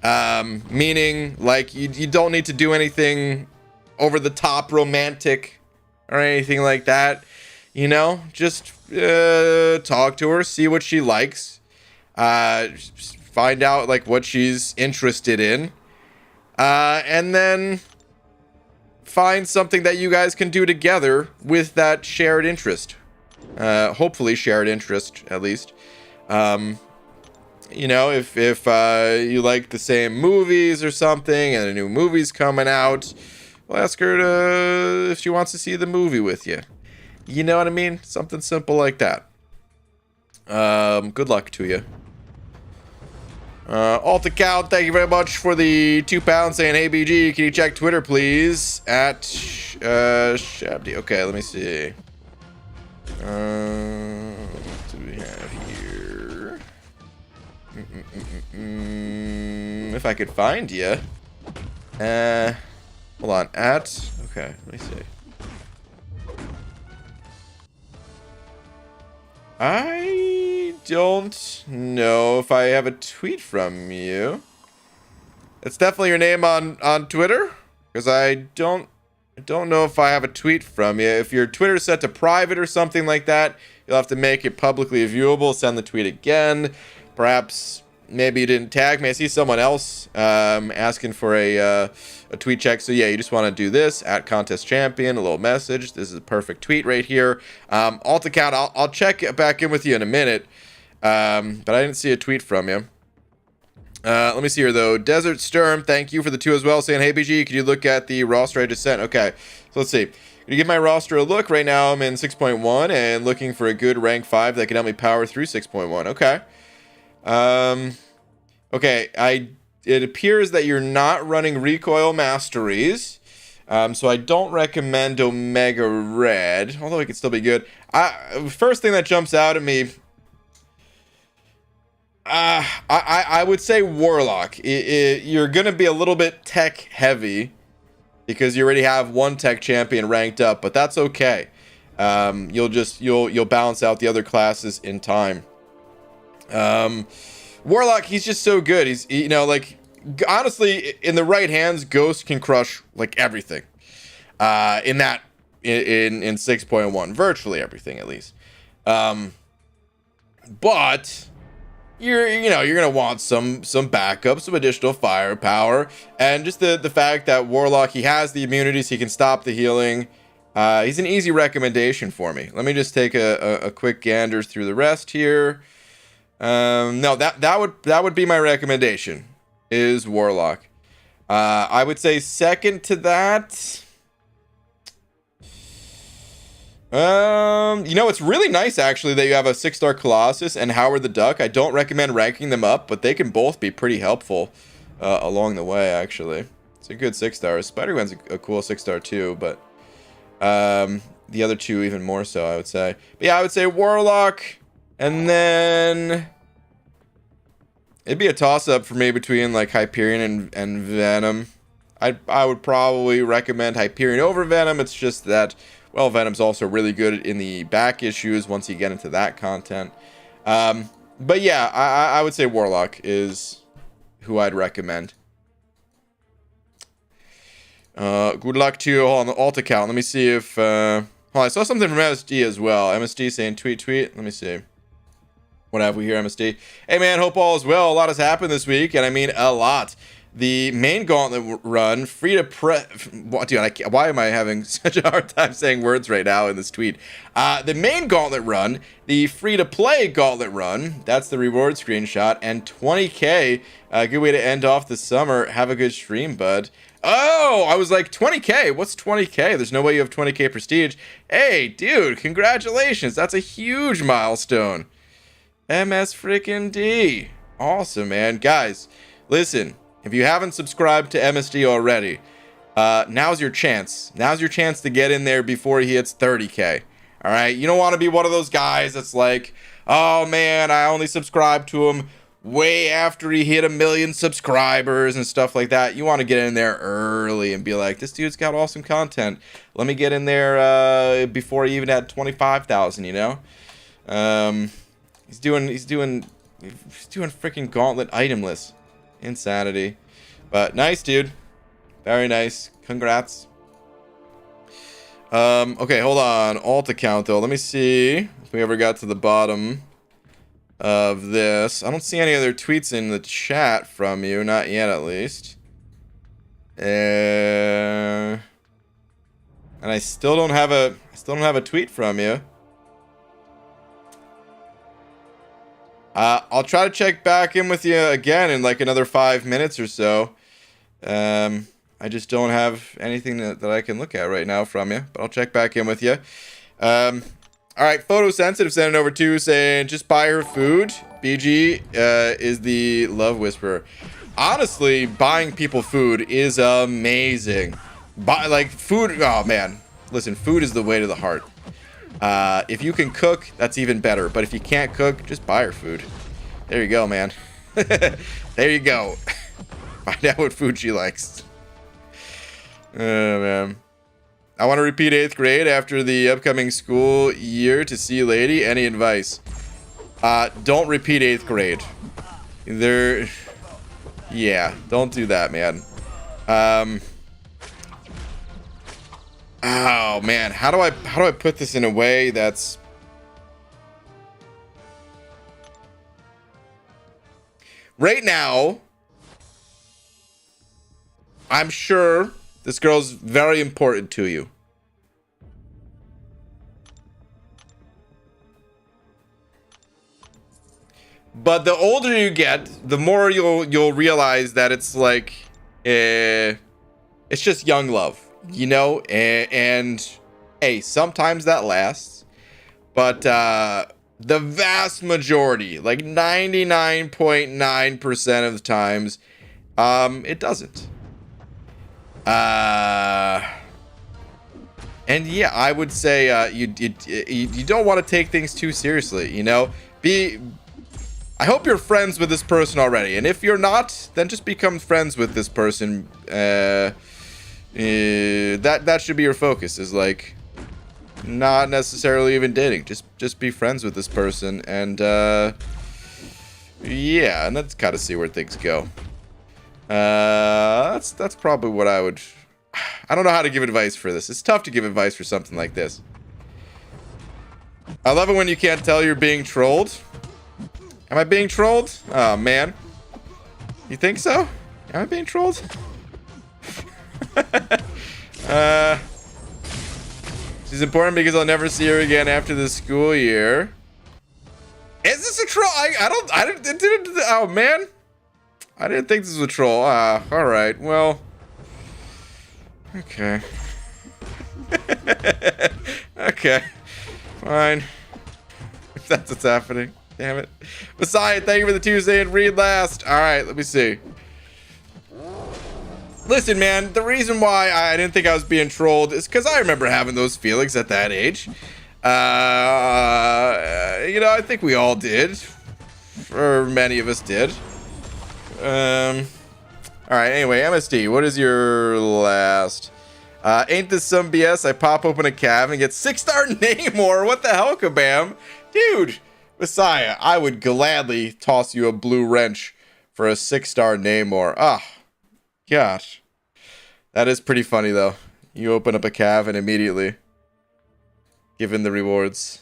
Meaning, like, you don't need to do anything over the top romantic or anything like that, you know? Just talk to her, see what she likes, find out like what she's interested in, and then find something that you guys can do together with that shared interest. Hopefully shared interest, at least. You know, if you like the same movies or something and a new movie's coming out, well, ask her if she wants to see the movie with you. You know what I mean? Something simple like that. Good luck to you. Alt account, thank you very much for the £2 saying, hey BG, can you check Twitter please? At Shabdy. Okay, let me see. What do we have here? If I could find you. Hold on. At. Okay, let me see. I don't know if I have a tweet from you. It's definitely your name on Twitter, because I don't know if I have a tweet from you. If your Twitter's set to private or something like that, you'll have to make it publicly viewable. Send the tweet again. Perhaps maybe you didn't tag me. I see someone else asking for a tweet check. So yeah, you just want to do this at contest champion, a little message. This is a perfect tweet right here. Alt account, I'll check back in with you in a minute. But I didn't see a tweet from you. Let me see here though. Desert Sturm, thank you for the 2 as well, saying, hey BG, could you look at the roster I just sent? Okay, so let's see. Can you give my roster a look? Right now I'm in 6.1 and looking for a good rank 5 that can help me power through 6.1. Okay. Okay, it appears that you're not running recoil masteries. So I don't recommend Omega Red, although it could still be good. First thing that jumps out at me, I would say Warlock. You're gonna be a little bit tech heavy because you already have one tech champion ranked up, but that's okay. You'll balance out the other classes in time. Warlock, he's just so good. You know, like, honestly, in the right hands, Ghost can crush like everything. In 6.1, virtually everything at least. But you're gonna want some backup, some additional firepower, and just the fact that Warlock, he has the immunities, he can stop the healing. He's an easy recommendation for me. Let me just take a quick gander through the rest here. No, that would be my recommendation, is Warlock. I would say second to that. You know, it's really nice actually that you have a 6-star Colossus and Howard the Duck. I don't recommend ranking them up, but they can both be pretty helpful along the way. Actually, it's a good 6-star. Spider-Gwen's a cool 6-star too, but the other two even more so, I would say. But yeah, I would say Warlock, and then it'd be a toss-up for me between like Hyperion and Venom. I would probably recommend Hyperion over Venom. It's just that, well, Venom's also really good in the back issues once you get into that content. But yeah, I would say Warlock is who I'd recommend. Good luck to you all on the alt account. Let me see if... I saw something from MSD as well. MSD saying tweet. Let me see. What have we here, MSD? Hey, man, hope all is well. A lot has happened this week, and I mean a lot. The main Gauntlet run, free to play. Dude, why am I having such a hard time saying words right now in this tweet? The main Gauntlet run, the free to play Gauntlet run, that's the reward screenshot, and 20K. Good way to end off the summer. Have a good stream, bud. Oh, I was like, 20K? What's 20K? There's no way you have 20K prestige. Hey, dude, congratulations. That's a huge milestone. MS freaking D. Awesome, man. Guys, listen. If you haven't subscribed to MSD already, now's your chance. Now's your chance to get in there before he hits 30K. All right? You don't want to be one of those guys that's like, oh, man, I only subscribed to him way after he hit 1 million subscribers and stuff like that. You want to get in there early and be like, this dude's got awesome content. Let me get in there before he even had 25,000, you know? He's doing freaking Gauntlet itemless. Insanity. But nice, dude. Very nice. Congrats. Okay, hold on. Alt account, though. Let me see if we ever got to the bottom of this. I don't see any other tweets in the chat from you. Not yet, at least. And I still don't have a tweet from you. I'll try to check back in with you again in like another 5 minutes or so. I just don't have anything that I can look at right now from you, but I'll check back in with you. All right, Photosensitive sent it over to saying, just buy her food. BG is the love whisperer. Honestly, buying people food is amazing. Like food, oh man. Listen, food is the way to the heart. If you can cook, that's even better. But if you can't cook, just buy her food. There you go, man. There you go. Find out what food she likes. Oh, man. I want to repeat 8th grade after the upcoming school year to see you, lady. Any advice? Don't repeat 8th grade. Yeah, don't do that, man. Oh man, how do I put this in a way that's right now? I'm sure this girl's very important to you. But the older you get, the more you'll realize that it's like it's just young love. You know, and hey, sometimes that lasts, but the vast majority, like 99.9% of the times, it doesn't. And yeah, I would say you don't want to take things too seriously. You know, I hope you're friends with this person already. And if you're not, then just become friends with this person. That should be your focus, is like not necessarily even dating. Just be friends with this person, and yeah, and let's kind of see where things go. That's probably what I would. I don't know how to give advice for this. It's tough to give advice for something like this. I love it when you can't tell you're being trolled. Am I being trolled? Oh, man. You think so? Am I being trolled? She's important because I'll never see her again after the school year. Is this a troll? I didn't, oh, man. I didn't think this was a troll. All right. Well. Okay. Okay. Fine. If that's what's happening. Damn it. Messiah, thank you for the Tuesday and read last. All right, let me see. Listen, man, the reason why I didn't think I was being trolled is because I remember having those feelings at that age. You know, I think we all did. Or many of us did. All right, anyway, MSD, what is your last? Ain't this some BS? I pop open a cav and get 6-star Namor. What the hell, Kabam? Dude. Messiah, I would gladly toss you a blue wrench for a 6-star Namor. Ah, gosh. That is pretty funny, though. You open up a cav and immediately give in the rewards.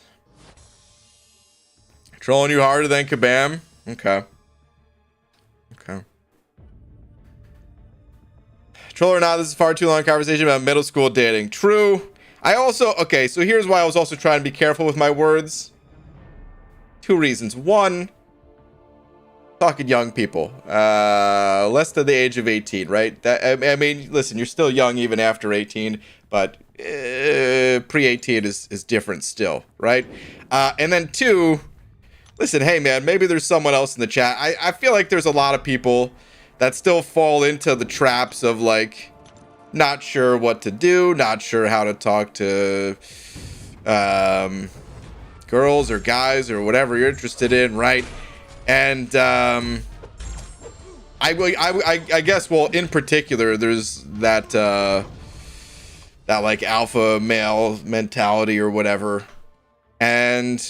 Trolling you harder than Kabam? Okay. Okay. Troll or not, this is far too long a conversation about middle school dating. True. I also, okay, so here's why I was also trying to be careful with my words. 2 reasons. 1, talking young people, less than the age of 18, right? That, I mean, listen, you're still young even after 18, but pre-18 is different still, right? And then 2, listen, hey man, maybe there's someone else in the chat. I feel like there's a lot of people that still fall into the traps of like not sure what to do, not sure how to talk to girls or guys or whatever you're interested in, right? And I guess, well, in particular, there's that that like alpha male mentality or whatever. And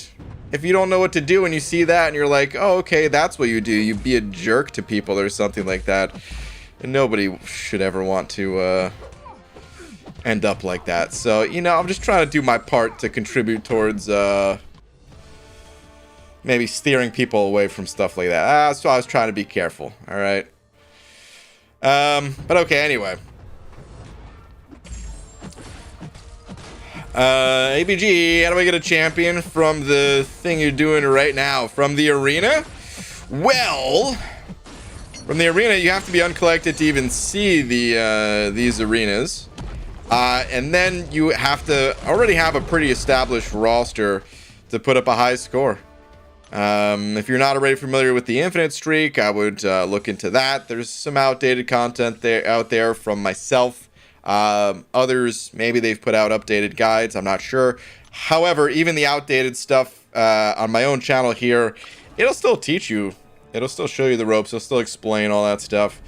if you don't know what to do and you see that and you're like, oh, okay, that's what you do, you be a jerk to people or something like that. And nobody should ever want to end up like that. So, you know, I'm just trying to do my part to contribute towards maybe steering people away from stuff like that. So I was trying to be careful. All right. But okay, anyway. ABG, how do I get a champion from the thing you're doing right now? From the arena? Well, from the arena, you have to be uncollected to even see the these arenas. And then you have to already have a pretty established roster to put up a high score. If you're not already familiar with the Infinite Streak, I would look into that. There's some outdated content out there from myself. Others, maybe they've put out updated guides. I'm not sure. However, even the outdated stuff on my own channel here, it'll still teach you. It'll still show you the ropes. It'll still explain all that stuff.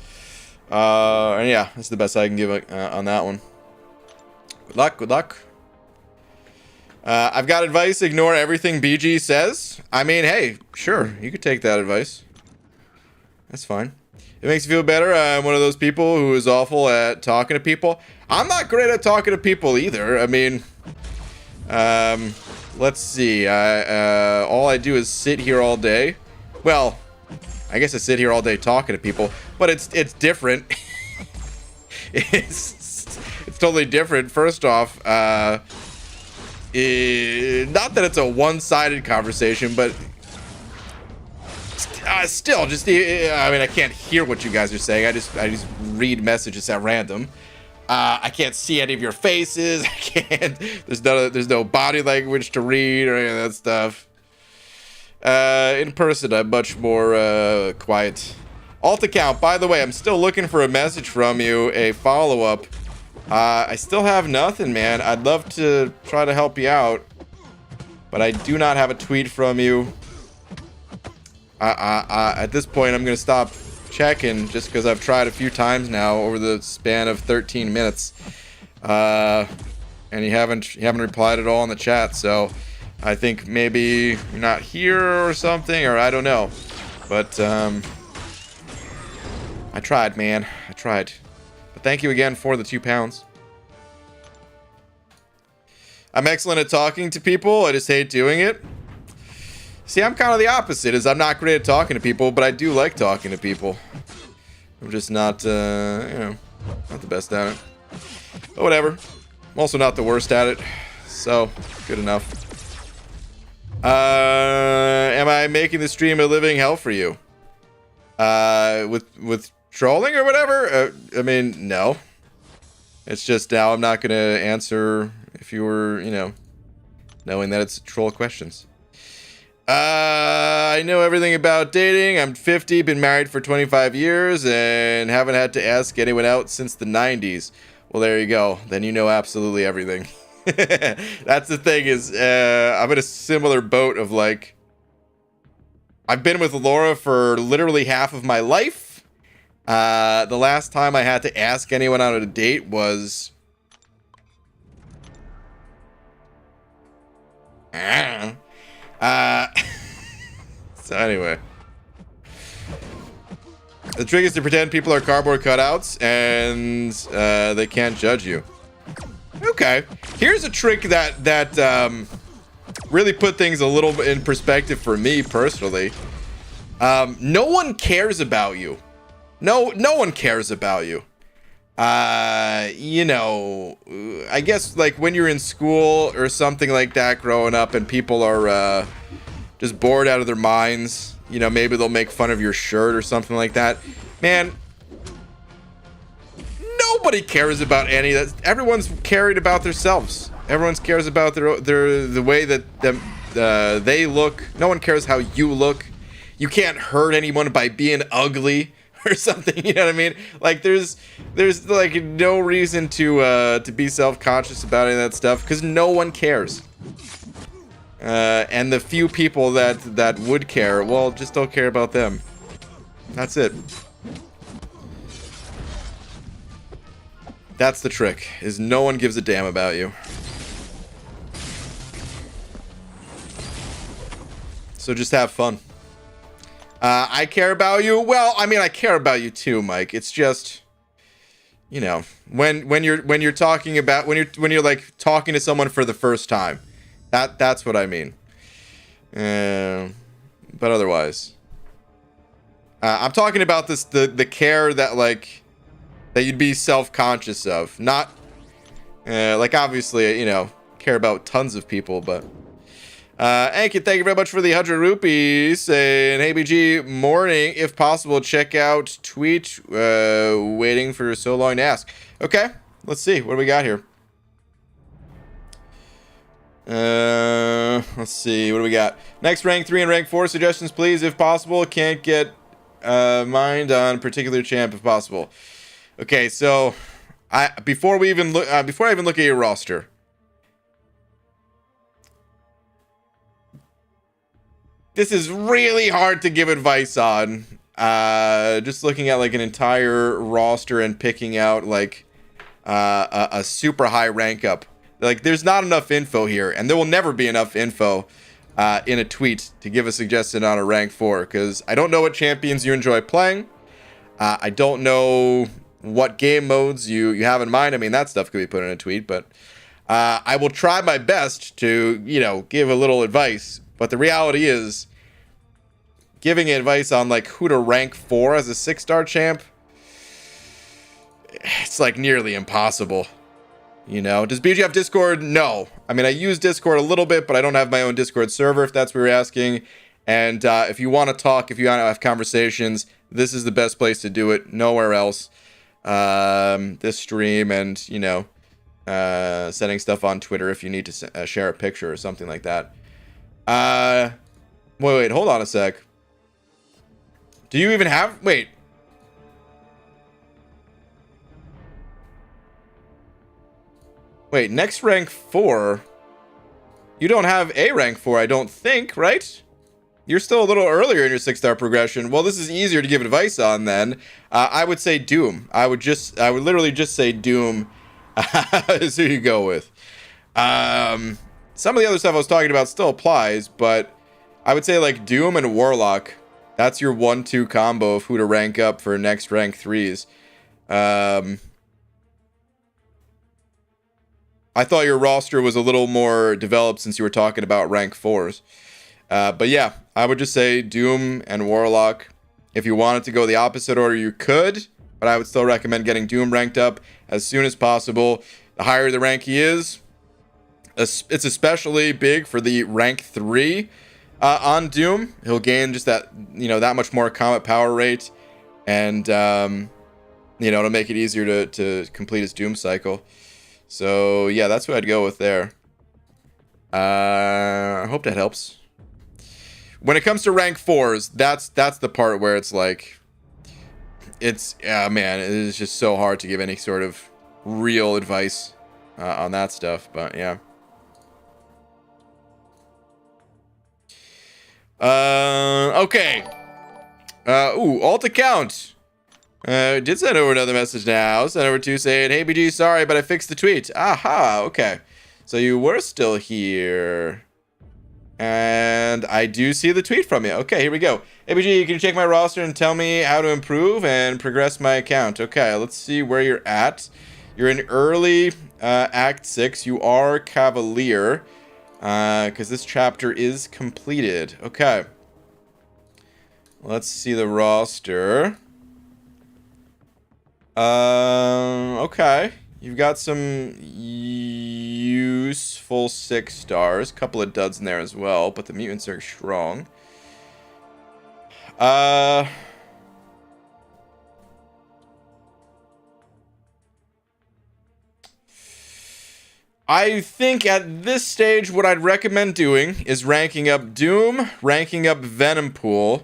And yeah, that's the best I can give on that one. Good luck. Good luck. I've got advice. Ignore everything BG says. I mean, hey, sure, you could take that advice. That's fine. It makes you feel better. I'm one of those people who is awful at talking to people. I'm not great at talking to people either. I mean, let's see. All I do is sit here all day. Well, I guess I sit here all day talking to people, but it's different. it's totally different. First off, not that it's a one-sided conversation, but still, just I mean, I can't hear what you guys are saying. I just read messages at random. I can't see any of your faces. I can't. There's no body language to read or any of that stuff. In person, I'm much more quiet. Alt account. By the way, I'm still looking for a message from you, a follow-up. I still have nothing, man. I'd love to try to help you out, but I do not have a tweet from you. At this point, I'm gonna stop checking just because I've tried a few times now over the span of 13 minutes, and you haven't replied at all in the chat. So I think maybe you're not here or something, or I don't know. But I tried, man. I tried. But thank you again for the £2. I'm excellent at talking to people. I just hate doing it. See, I'm kind of the opposite. Is I'm not great at talking to people, but I do like talking to people. I'm just not, you know, not the best at it. But whatever. I'm also not the worst at it. So, good enough. Am I making the stream a living hell for you? With trolling or whatever? I mean, no. It's just now I'm not going to answer if you were, you know, knowing that it's troll questions. I know everything about dating. I'm 50, been married for 25 years, and haven't had to ask anyone out since the 90s. Well, there you go. Then you know absolutely everything. That's the thing is, I'm in a similar boat of like, I've been with Laura for literally half of my life. The last time I had to ask anyone out on a date was... So anyway, the trick is to pretend people are cardboard cutouts and they can't judge you. Okay, here's a trick that really put things a little bit in perspective for me personally. No one cares about you. No one cares about you. You know, I guess like when you're in school or something like that growing up and people are just bored out of their minds, you know, maybe they'll make fun of your shirt or something like that. Man, nobody cares about any of that. Everyone's carried about themselves. Everyone cares about the way that they look. No one cares how you look. You can't hurt anyone by being ugly or something, you know what I mean? Like there's like no reason to be self-conscious about any of that stuff because no one cares. And the few people that would care, well, just don't care about them. That's it. That's the trick, is no one gives a damn about you. So just have fun. I care about you. Well, I mean, I care about you too, Mike. It's just, you know, when you're talking about when you're like talking to someone for the first time, that's what I mean. But otherwise, I'm talking about the care that like that you'd be self-conscious of, not like obviously, you know, care about tons of people, but. Ankit, thank you very much for the 100 rupees. Saying, hey BG, morning. If possible, check out tweet. Waiting for so long to ask. Okay, let's see. What do we got here? Let's see. What do we got? Next, rank 3 and rank 4 suggestions, please, if possible. Can't get mind on particular champ if possible. Okay, so before I even look at your roster. This is really hard to give advice on. Just looking at like an entire roster and picking out like a super high rank up. Like there's not enough info here, and there will never be enough info in a tweet to give a suggestion on a rank 4 because I don't know what champions you enjoy playing. I don't know what game modes you have in mind. I mean, that stuff could be put in a tweet, but I will try my best to, you know, give a little advice. But the reality is, giving advice on like who to rank 4 as a 6-star champ, it's like nearly impossible. You know, does BG have Discord? No. I mean, I use Discord a little bit, but I don't have my own Discord server, if that's what you're asking. And if you want to talk, if you want to have conversations, this is the best place to do it. Nowhere else. This stream and, you know, sending stuff on Twitter if you need to share a picture or something like that. Wait, hold on a sec. Do you even have... Wait. Wait, next rank 4. You don't have a rank 4, I don't think, right? You're still a little earlier in your 6-star progression. Well, this is easier to give advice on then. I would say Doom. I would literally just say Doom is who you go with. Some of the other stuff I was talking about still applies, but I would say like Doom and Warlock. That's your 1-2 combo of who to rank up for next rank 3s. I thought your roster was a little more developed since you were talking about rank 4s. But yeah, I would just say Doom and Warlock. If you wanted to go the opposite order, you could, but I would still recommend getting Doom ranked up as soon as possible. The higher the rank he is, it's especially big for the rank 3 on Doom. He'll gain just that, that much more combat power rate, and it'll make it easier to complete his Doom cycle. So yeah, that's what I'd go with there. I hope that helps. When it comes to rank 4s, that's the part where it's like, man, it is just so hard to give any sort of real advice on that stuff. But yeah. Okay. Alt account. Did send over another message now. Sent over 2 saying, "Hey BG, sorry, but I fixed the tweet." Aha, okay. So you were still here. And I do see the tweet from you. Okay, here we go. Hey BG, can you check my roster and tell me how to improve and progress my account? Okay, let's see where you're at. You're in early Act 6. You are Cavalier. Because this chapter is completed. Okay. Let's see the roster. Okay. You've got some useful 6 stars. Couple of duds in there as well, but the mutants are strong. I think at this stage, what I'd recommend doing is ranking up Doom, ranking up Venom Pool,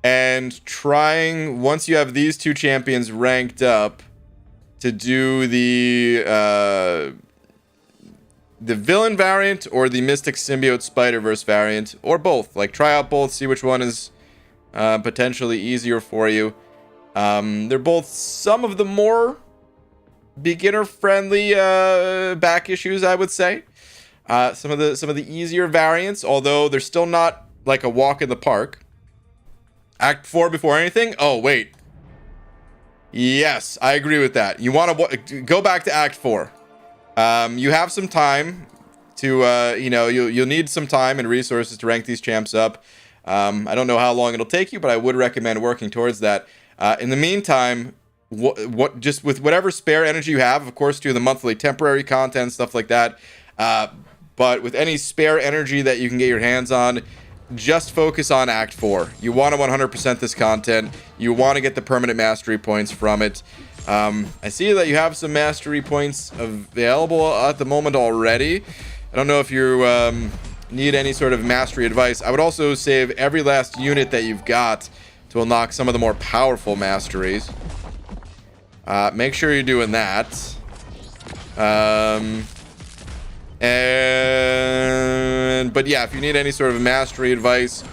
and trying, once you have these 2 champions ranked up, to do the villain variant or the Mystic Symbiote Spider-Verse variant, or both. Like, try out both, see which one is potentially easier for you. They're both some of the more beginner-friendly back issues, I would say. Some of the easier variants, although they're still not like a walk in the park. Act 4 before anything? Oh, wait. Yes, I agree with that. You want to go back to Act 4. You have some time to, you'll need some time and resources to rank these champs up. I don't know how long it'll take you, but I would recommend working towards that. In the meantime, what just with whatever spare energy you have, of course, do the monthly temporary content, stuff like that. But with any spare energy that you can get your hands on, just focus on Act 4. You want to 100% this content. You want to get the permanent mastery points from it. I see that you have some mastery points available at the moment already. I don't know if you need any sort of mastery advice. I would also save every last unit that you've got to unlock some of the more powerful masteries. Make sure you're doing that. But yeah, if you need any sort of mastery advice,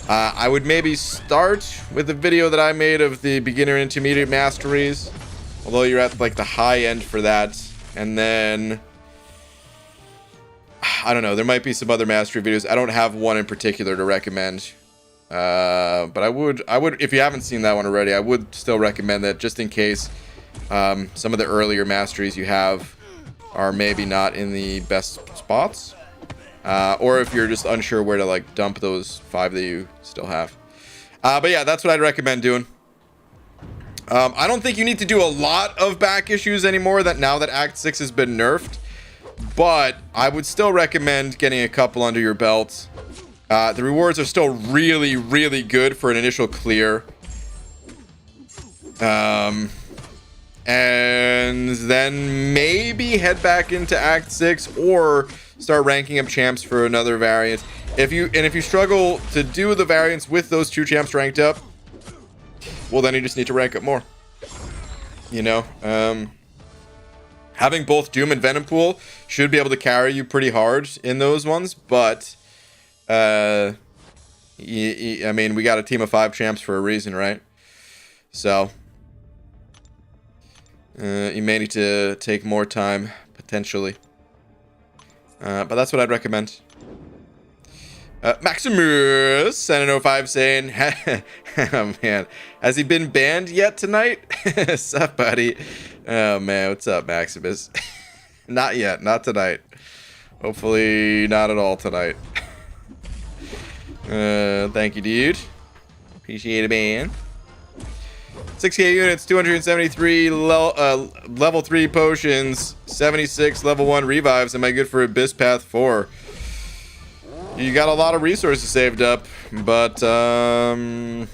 I would maybe start with the video that I made of the beginner intermediate masteries, although you're at like the high end for that. And then I don't know, there might be some other mastery videos. I don't have one in particular to recommend. But I would, if you haven't seen that one already, I would still recommend that, just in case some of the earlier masteries you have are maybe not in the best spots, or if you're just unsure where to like dump those 5 that you still have. But yeah, that's what I'd recommend doing. I don't think you need to do a lot of back issues anymore now that Act 6 has been nerfed, but I would still recommend getting a couple under your belt. The rewards are still really, really good for an initial clear. And then maybe head back into Act 6 or start ranking up champs for another variant. If you struggle to do the variants with those 2 champs ranked up, well, then you just need to rank up more. Having both Doom and Venom Pool should be able to carry you pretty hard in those ones, but I mean, we got a team of 5 champs for a reason, right? So you may need to take more time, potentially. But that's what I'd recommend. Maximus, Sen05 saying, oh man, has he been banned yet tonight? Sup, buddy? Oh man, what's up, Maximus? Not yet, not tonight. Hopefully not at all tonight. Thank you, dude. Appreciate it, man. 6k units, 273 level 3 potions, 76 level 1 revives. Am I good for Abyss Path 4? You got a lot of resources saved up, but I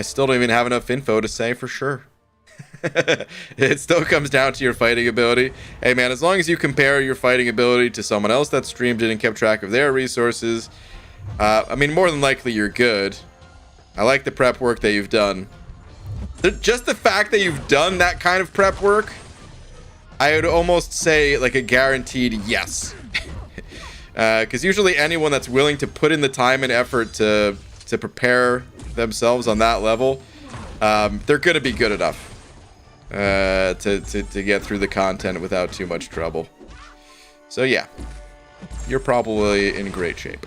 still don't even have enough info to say for sure. It still comes down to your fighting ability. Hey man, as long as you compare your fighting ability to someone else that streamed it and kept track of their resources, I mean, more than likely you're good. I like the prep work that you've done. Just the fact that you've done that kind of prep work, I would almost say like a guaranteed yes. Because usually anyone that's willing to put in the time and effort to prepare themselves on that level, they're going to be good enough to get through the content without too much trouble. So yeah, you're probably in great shape.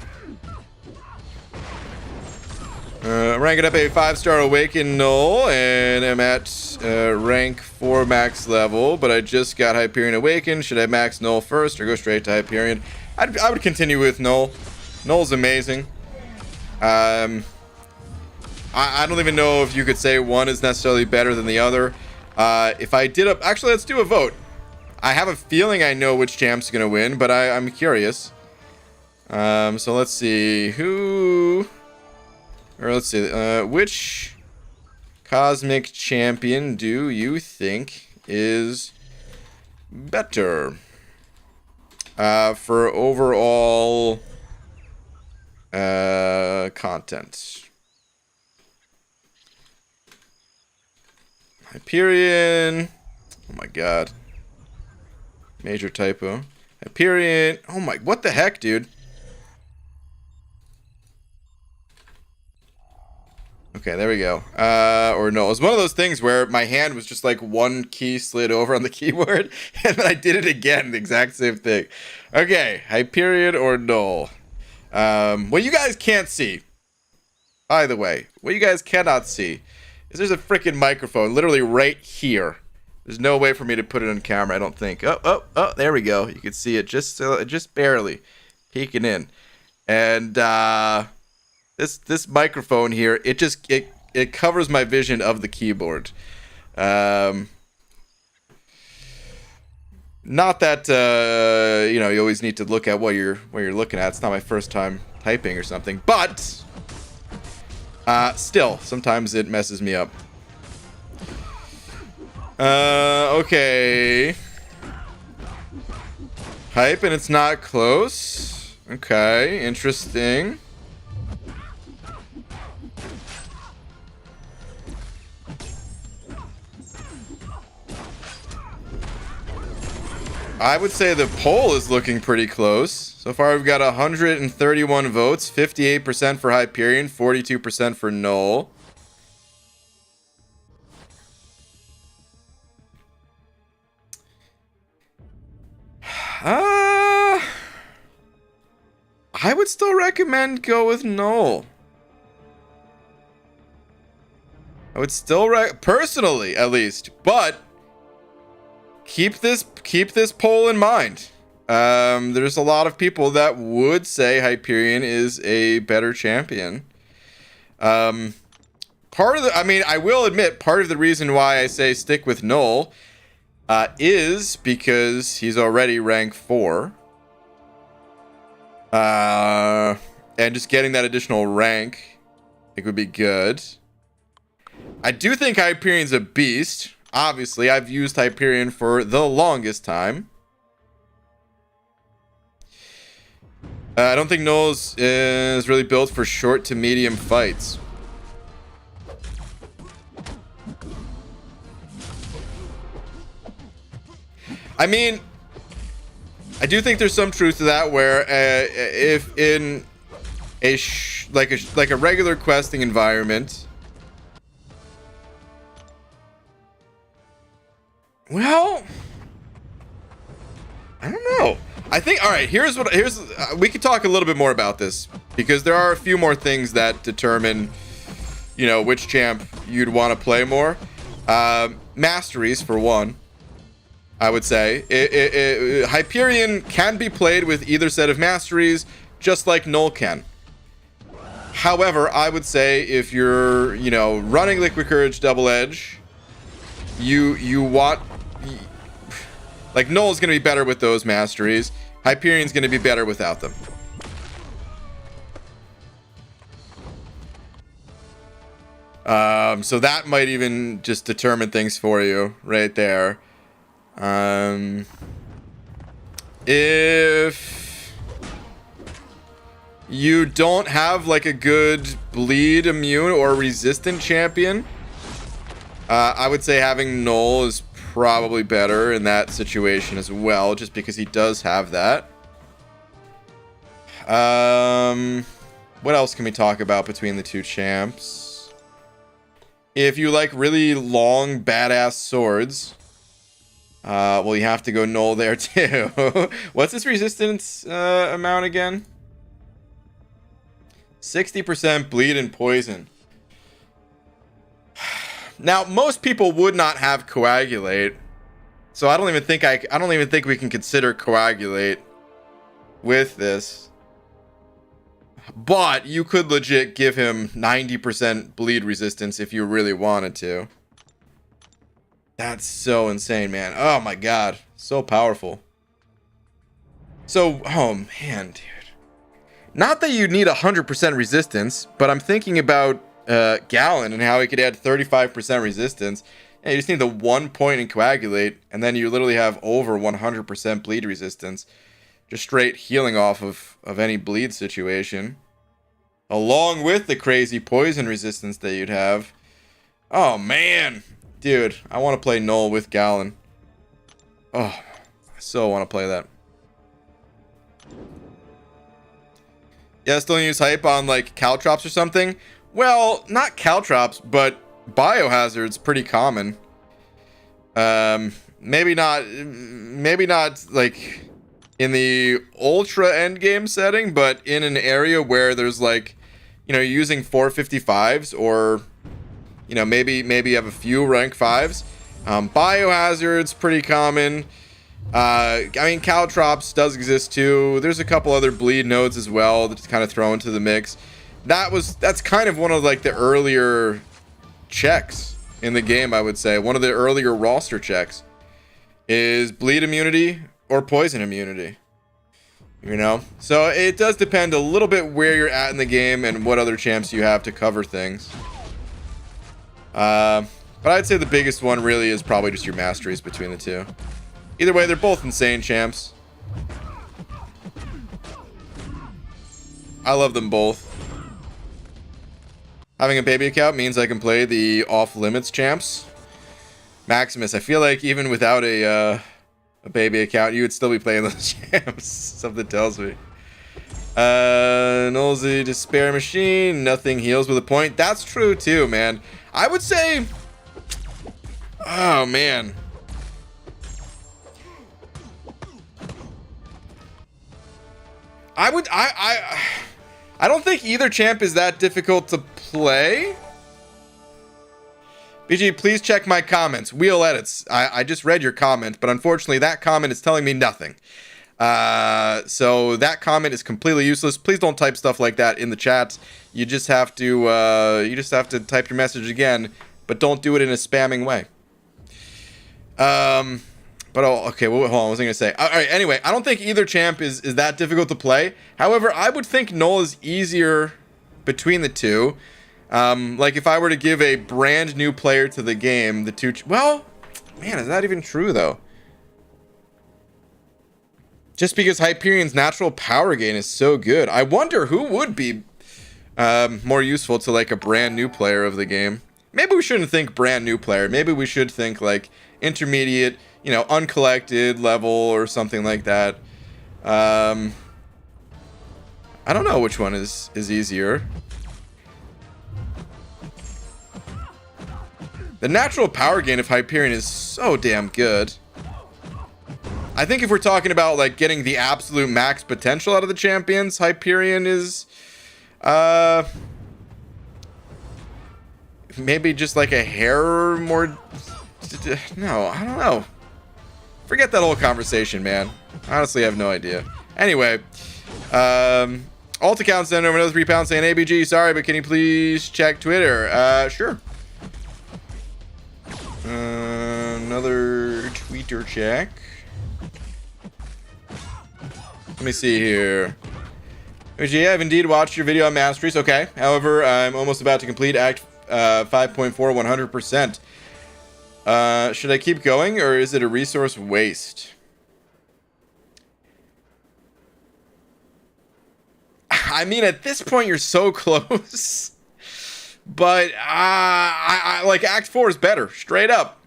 Ranking up a 5-star Awakened Null, and I'm at rank 4 max level, but I just got Hyperion Awakened. Should I max Null first or go straight to Hyperion? I would continue with Null. Null's amazing. I don't even know if you could say one is necessarily better than the other. If I did actually, let's do a vote. I have a feeling I know which champ's gonna win, but I'm curious. So let's see which cosmic champion do you think is better for overall content? Hyperion. Oh my god. Major typo. Hyperion. Oh my, what the heck, dude? Okay, there we go. Or no, it was one of those things where my hand was just like one key slid over on the keyboard, and then I did it again, the exact same thing. Okay, Hyperion or Null. What you guys can't see, by the way, what you guys cannot see is there's a freaking microphone literally right here. There's no way for me to put it on camera, I don't think. Oh, there we go. You can see it just barely peeking in. And this microphone here, it covers my vision of the keyboard. Not that you know, you always need to look at what you're looking at. It's not my first time typing or something, but still sometimes it messes me up. Okay. Hype and it's not close. Okay, interesting. I would say the poll is looking pretty close. So far, we've got 131 votes, 58% for Hyperion, 42% for Null. I would still recommend go with Null. I would still personally, at least, but keep this poll in mind. There's a lot of people that would say Hyperion is a better champion. I will admit, part of the reason why I say stick with Null is because he's already rank 4. And just getting that additional rank, I think, would be good. I do think Hyperion's a beast. Obviously, I've used Hyperion for the longest time. I don't think Null's is really built for short to medium fights. I mean, I do think there's some truth to that, where if in like a regular questing environment. Well, I don't know. I think, all right, we could talk a little bit more about this, because there are a few more things that determine, you know, which champ you'd want to play more. Masteries, for one, I would say. Hyperion can be played with either set of Masteries, just like Null can. However, I would say if you're, you know, running Liquid Courage Double Edge, you want... Like, Null's going to be better with those Masteries. Hyperion's going to be better without them. So that might even just determine things for you right there. If you don't have like a good bleed immune or resistant champion, I would say having Null is probably better in that situation as well, just because he does have that. What else can we talk about between the two champs? If you like really long badass swords, well, you have to go Null there too. What's his resistance amount again? 60% bleed and poison. Now, most people would not have Coagulate, so I don't even think we can consider Coagulate with this. But you could legit give him 90% bleed resistance if you really wanted to. That's so insane, man. Oh my god, so powerful. So, oh man, dude. Not that you need 100% resistance, but I'm thinking about Gallon and how he could add 35% resistance. Yeah, you just need the 1 point in Coagulate, and then you literally have over 100% bleed resistance, just straight healing off of any bleed situation, along with the crazy poison resistance that you'd have. Oh man, dude, I want to play Null with Gallon. Oh, I so want to play that. Yeah, still use hype on like Caltrops or something. Well, not Caltrops, but Biohazard's pretty common. Maybe not like in the ultra endgame setting, but in an area where there's like, you know, using 455s, or, you know, maybe you have a few rank 5s. Biohazard's pretty common. I mean, Caltrops does exist too. There's a couple other bleed nodes as well that's kind of thrown into the mix. That's kind of one of like the earlier checks in the game, I would say. One of the earlier roster checks is bleed immunity or poison immunity. You know? So it does depend a little bit where you're at in the game and what other champs you have to cover things. But I'd say the biggest one really is probably just your Masteries between the two. Either way, they're both insane champs. I love them both. Having a baby account means I can play the off-limits champs. Maximus, I feel like even without a baby account, you would still be playing those champs. Something tells me. Null's the Despair Machine. Nothing heals with a point. That's true too, man. I would say... Oh, man. I don't think either champ is that difficult to play. BG, please check my comments. Wheel edits. I just read your comment, but unfortunately that comment is telling me nothing. So that comment is completely useless. Please don't type stuff like that in the chat. You just have to type your message again, but don't do it in a spamming way. But okay, well, hold on, what was I gonna say? All right, anyway, I don't think either champ is that difficult to play. However, I would think Null is easier between the two. Like if I were to give a brand new player to the game, the two... Well, man, is that even true though? Just because Hyperion's natural power gain is so good. I wonder who would be more useful to like a brand new player of the game. Maybe we shouldn't think brand new player. Maybe we should think like intermediate, you know, uncollected level or something like that. I don't know which one is easier. The natural power gain of Hyperion is so damn good. I think if we're talking about like getting the absolute max potential out of the champions, Hyperion is maybe just like a hair more. No, I don't know. Forget that whole conversation, man. Honestly, I have no idea. Anyway, alt account sent over another £3 saying ABG, sorry, but can you please check Twitter? Sure. Another tweeter check. Let me see here. Yeah, I've indeed watched your video on Masteries. Okay. However, I'm almost about to complete Act 5.4 100%. Should I keep going, or is it a resource waste? I mean, at this point, you're so close. But I like Act 4 is better. Straight up.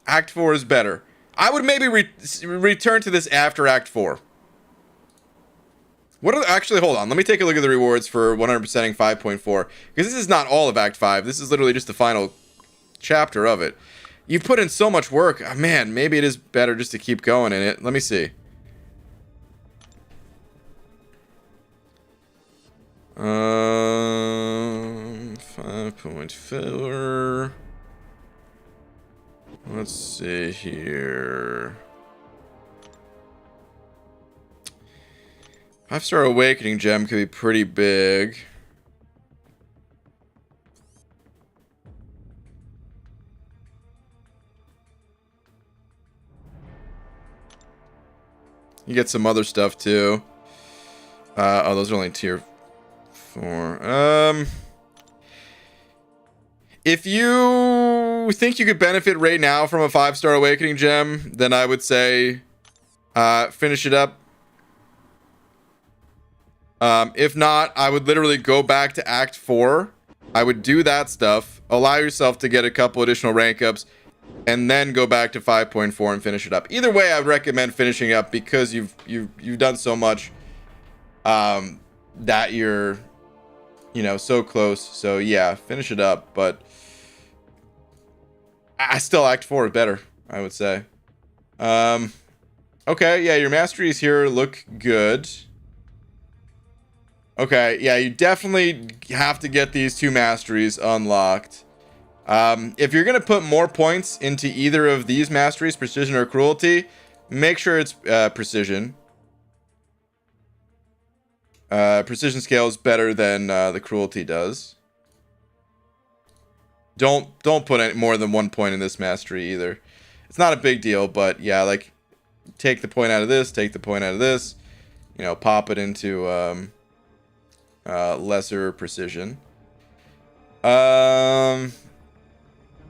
Act 4 is better. I would maybe return to this after Act 4. What are actually, hold on. Let me take a look at the rewards for 100%ing 5.4. Because this is not all of Act 5. This is literally just the final chapter of it. You've put in so much work. Oh, man, maybe it is better just to keep going in it. Let me see. 5.4. Let's see here. 5-star Awakening gem could be pretty big. You get some other stuff too. Oh, those are only tier 4. If you think you could benefit right now from a 5-star Awakening gem, then I would say finish it up. If not, I would literally go back to Act 4. I would do that stuff, allow yourself to get a couple additional rank ups, and then go back to 5.4 and finish it up. Either way, I would recommend finishing up because you've done so much that you're, you know, so close. So yeah, finish it up. But I still Act 4 is better, I would say. Okay, yeah, your masteries here look good. Okay, yeah, you definitely have to get these 2 masteries unlocked. If you're going to put more points into either of these masteries, precision or cruelty, make sure it's precision. Precision scale is better than the cruelty does. Don't put any more than 1 point in this mastery either. It's not a big deal, but yeah, like take the point out of this, take the point out of this, you know, pop it into lesser precision.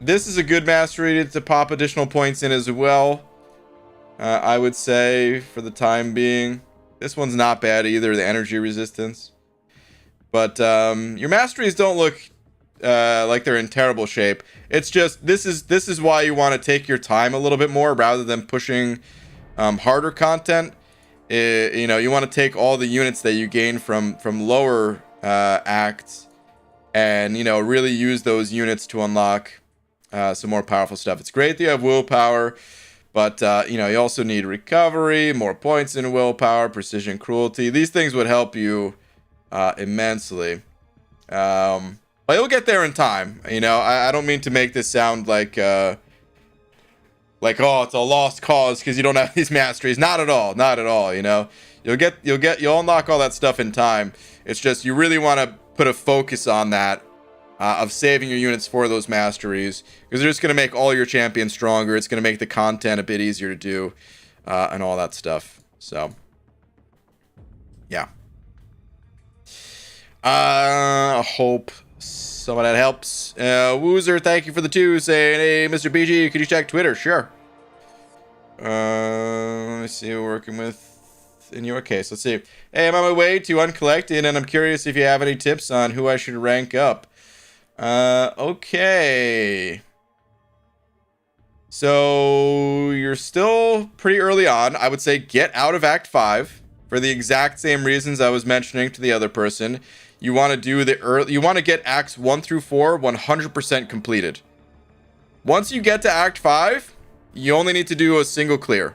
This is a good mastery to pop additional points in as well. I would say for the time being. This one's not bad either, the energy resistance. But your masteries don't look like they're in terrible shape. It's just this is why you want to take your time a little bit more rather than pushing harder content. You know, you want to take all the units that you gain from lower acts and, you know, really use those units to unlock some more powerful stuff. It's great that you have willpower, but you know, you also need recovery, more points in willpower, precision, cruelty. These things would help you immensely. But you'll get there in time. You know, I don't mean to make this sound like oh, it's a lost cause because you don't have these masteries. Not at all. Not at all. You know, you'll unlock all that stuff in time. It's just you really want to put a focus on that of saving your units for those masteries because they're just going to make all your champions stronger. It's going to make the content a bit easier to do and all that stuff. So, yeah. I hope some of that helps. Woozer, thank you for the 2 saying, hey, Mr. BG, could you check Twitter? Sure. Let me see who we're working with in your case. Let's see. Hey, I'm on my way to Uncollected, and I'm curious if you have any tips on who I should rank up. Okay. So, you're still pretty early on. I would say get out of Act 5. for the exact same reasons I was mentioning to the other person. You want to do you want to get acts 1 through 4 100% completed. Once you get to act 5, you only need to do a single clear.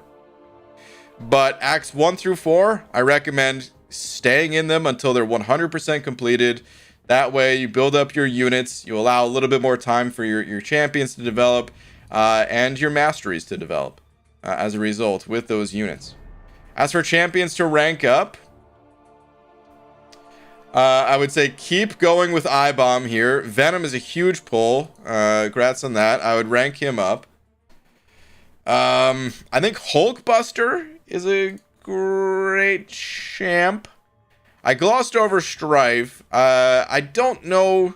But acts 1 through 4, I recommend staying in them until they're 100% completed. That way you build up your units, you allow a little bit more time for your champions to develop, and your masteries to develop as a result with those units. As for champions to rank up, I would say keep going with I-Bomb here. Venom is a huge pull. Congrats on that. I would rank him up. I think Hulkbuster is a great champ. I glossed over Strife. I don't know.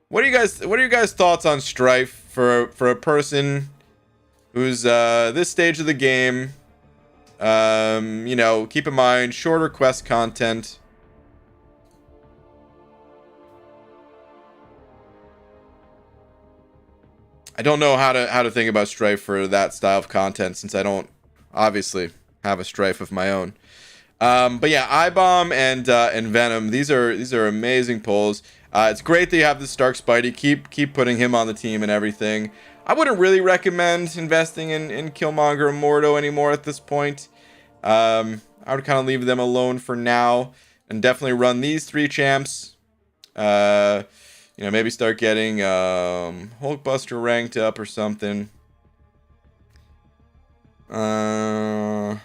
What are your guys' thoughts on Strife for a person who's this stage of the game? You know, keep in mind shorter quest content. I don't know how to think about Strife for that style of content, since I don't obviously have a Strife of my own. But yeah, I-Bomb and Venom, these are amazing pulls. It's great that you have the Stark Spidey. Keep putting him on the team and everything. I wouldn't really recommend investing in Killmonger and Mordo anymore at this point. I would kind of leave them alone for now, and definitely run these 3 champs. You know, maybe start getting Hulkbuster ranked up or something. Along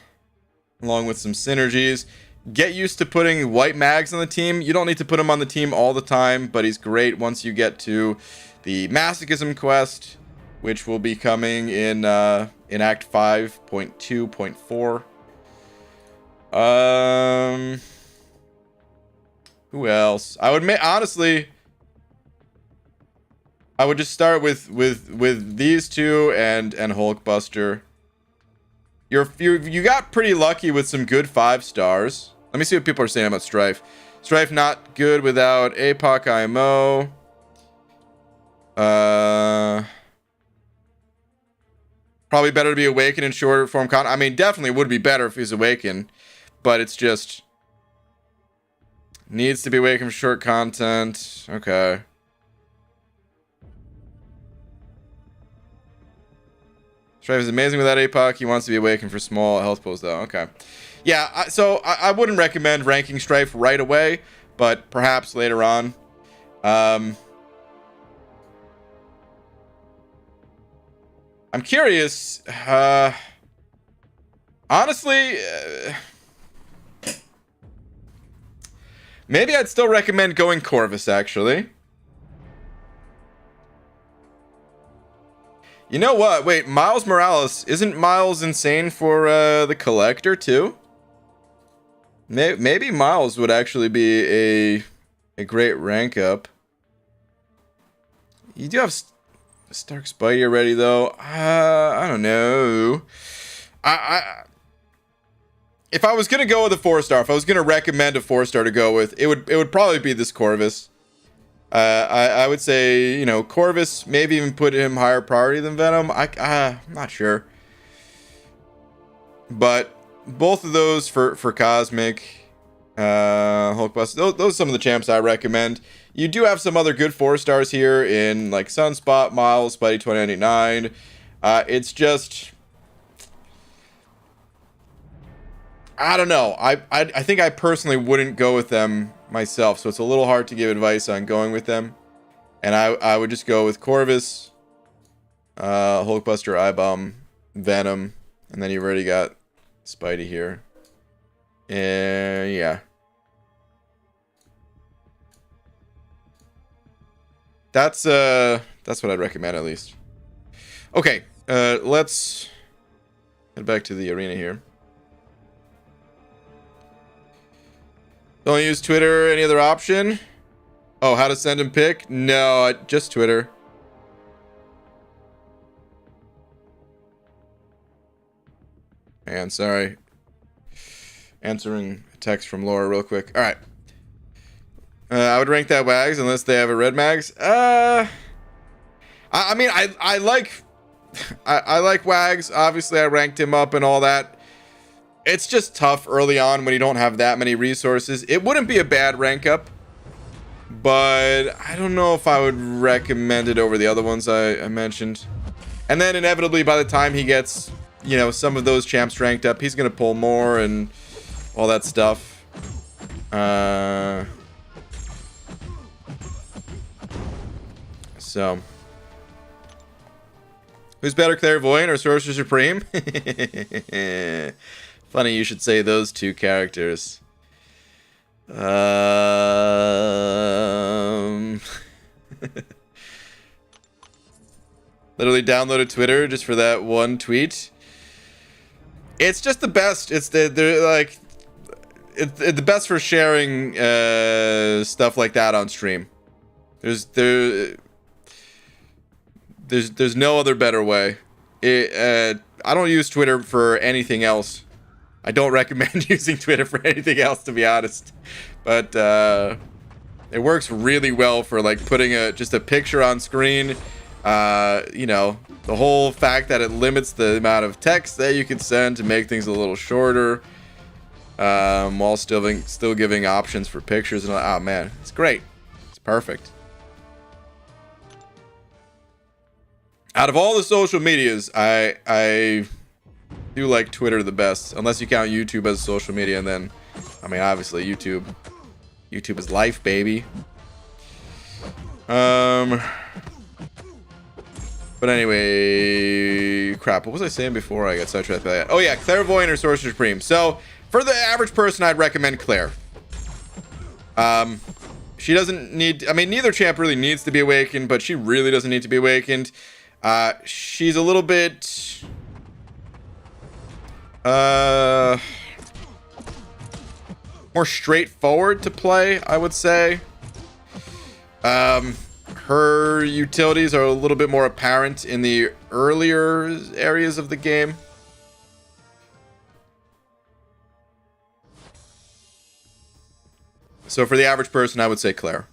with some synergies. Get used to putting White Mags on the team. You don't need to put him on the team all the time, but he's great once you get to the Masochism quest, which will be coming in Act 5.2.4. Who else? I would honestly, I would just start with these 2 and Hulkbuster. You got pretty lucky with some good 5 stars. Let me see what people are saying about Strife. Strife not good without APOC IMO. Probably better to be Awakened in shorter form content. I mean, definitely would be better if he's Awakened, but it's just needs to be Awakened for short content. Okay. Strife is amazing without APOC. He wants to be Awakened for small health pulls, though. Okay. Yeah, so I wouldn't recommend ranking Strife right away, but perhaps later on. I'm curious. Honestly, maybe I'd still recommend going Corvus, actually. You know what? Wait, Miles Morales. Isn't Miles insane for the Collector, too? Maybe Miles would actually be a great rank up. You do have Stark Spidey already, though. I don't know. If I was gonna go with a 4-star, if I was gonna recommend a 4-star to go with, it would probably be this Corvus. I would say, you know, Corvus, maybe even put him higher priority than Venom. I'm not sure. But both of those for Cosmic, Hulkbuster, those are some of the champs I recommend. You do have some other good 4-stars here in like Sunspot, Miles, Spidey 2099. It's just, I don't know. I think I personally wouldn't go with them myself, so it's a little hard to give advice on going with them. And I would just go with Corvus, Hulkbuster, I-Bomb, Venom, and then you've already got Spidey here. Yeah. That's what I'd recommend, at least. Okay, let's head back to the arena here. Don't use Twitter. Any other option? Oh, how to send him pic? No, just Twitter. And sorry. Answering a text from Laura real quick. All right. I would rank that Wags unless they have a red mags. I mean, I like I like Wags. Obviously, I ranked him up and all that. It's just tough early on when you don't have that many resources. It wouldn't be a bad rank up, but I don't know if I would recommend it over the other ones I mentioned. And then inevitably by the time he gets, you know, some of those champs ranked up, he's gonna pull more and all that stuff. So who's better, Clairvoyant or Sorcerer Supreme? Funny you should say those two characters. Literally downloaded Twitter just for that one tweet. It's just the best. It's they're like it's the best for sharing stuff like that on stream. There's no other better way. I don't use Twitter for anything else. I don't recommend using Twitter for anything else, to be honest. But it works really well for like putting just a picture on screen. You know, the whole fact that it limits the amount of text that you can send to make things a little shorter, while still giving options for pictures and oh man, it's great. It's perfect. Out of all the social medias, I do like Twitter the best, unless you count YouTube as social media, and then, I mean, obviously YouTube is life, baby. But anyway, crap, what was I saying before I got sidetracked by that? Oh yeah, Clairvoyant or Sorcerer Supreme. So for the average person, I'd recommend Claire. She doesn't need, I mean, neither champ really needs to be awakened, but she really doesn't need to be awakened. She's a little bit more straightforward to play, I would say. Her utilities are a little bit more apparent in the earlier areas of the game. So for the average person, I would say Claire.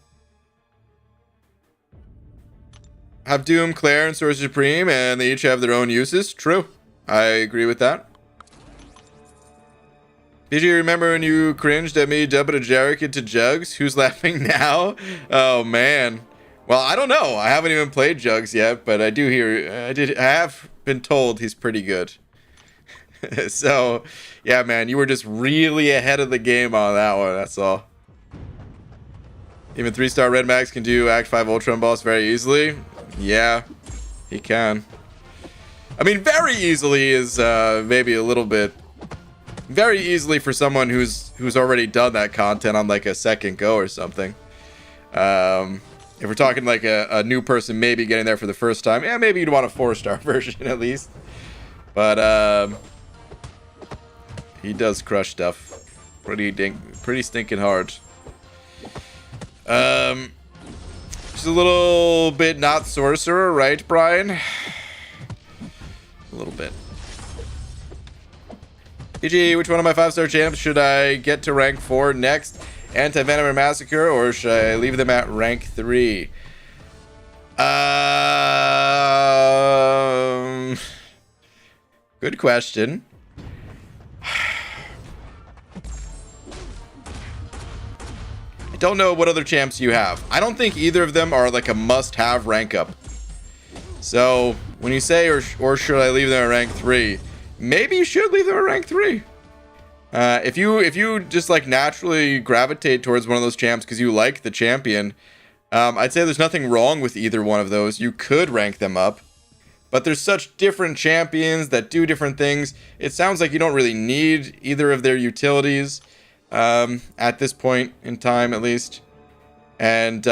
Have Doom, Claire, and Sorcerer Supreme, and they each have their own uses. True. I agree with that. Did you remember when you cringed at me dumping a Jarek into Jugs? Who's laughing now? Oh, man. Well, I don't know. I haven't even played Jugs yet, but I do hear... I have been told he's pretty good. So, yeah, man, you were just really ahead of the game on that one. That's all. Even 3-star Red Max can do Act 5 Ultron boss very easily. Yeah, he can. I mean, very easily is maybe a little bit... Very easily for someone who's already done that content on like a second go or something. If we're talking like a new person maybe getting there for the first time, yeah, maybe you'd want a 4-star version at least. But he does crush stuff pretty stinking hard. Just a little bit not sorcerer, right, Brian? A little bit. GG, which one of my 5-star champs should I get to rank 4 next? Anti-Venom or Massacre, or should I leave them at rank 3? Good question. I don't know what other champs you have. I don't think either of them are like a must-have rank up. So when you say or should I leave them at rank 3, maybe you should leave them at rank 3. If you just like naturally gravitate towards one of those champs because you like the champion, I'd say there's nothing wrong with either one of those. You could rank them up, but there's such different champions that do different things. It sounds like you don't really need either of their utilities at this point in time, at least. And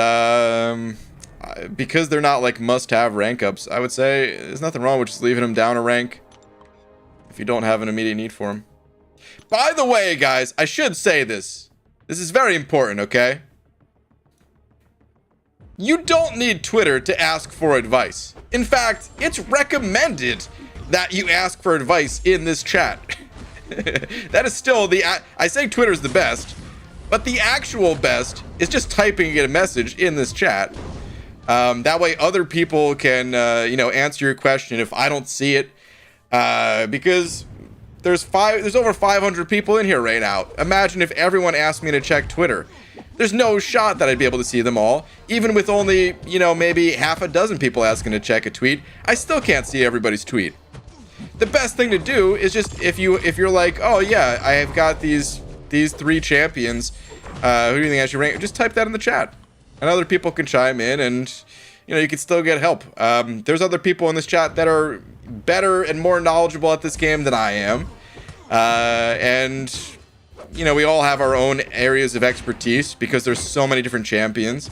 because they're not like must-have rank ups, I would say there's nothing wrong with just leaving them down a rank if you don't have an immediate need for them. By the way, guys, I should say this. This is very important, okay? You don't need Twitter to ask for advice. In fact, it's recommended that you ask for advice in this chat. That is still I say Twitter's the best, but the actual best is just typing a message in this chat. That way other people can, answer your question if I don't see it. Because There's over 500 people in here right now. Imagine if everyone asked me to check Twitter. There's no shot that I'd be able to see them all. Even with only, you know, maybe half a dozen people asking to check a tweet, I still can't see everybody's tweet. The best thing to do is just if you're like, oh yeah, I have got these 3 champions. Who do you think I should rank? Just type that in the chat, and other people can chime in, and you know, you can still get help. There's other people in this chat that are better and more knowledgeable at this game than I am, and you know, we all have our own areas of expertise because there's so many different champions.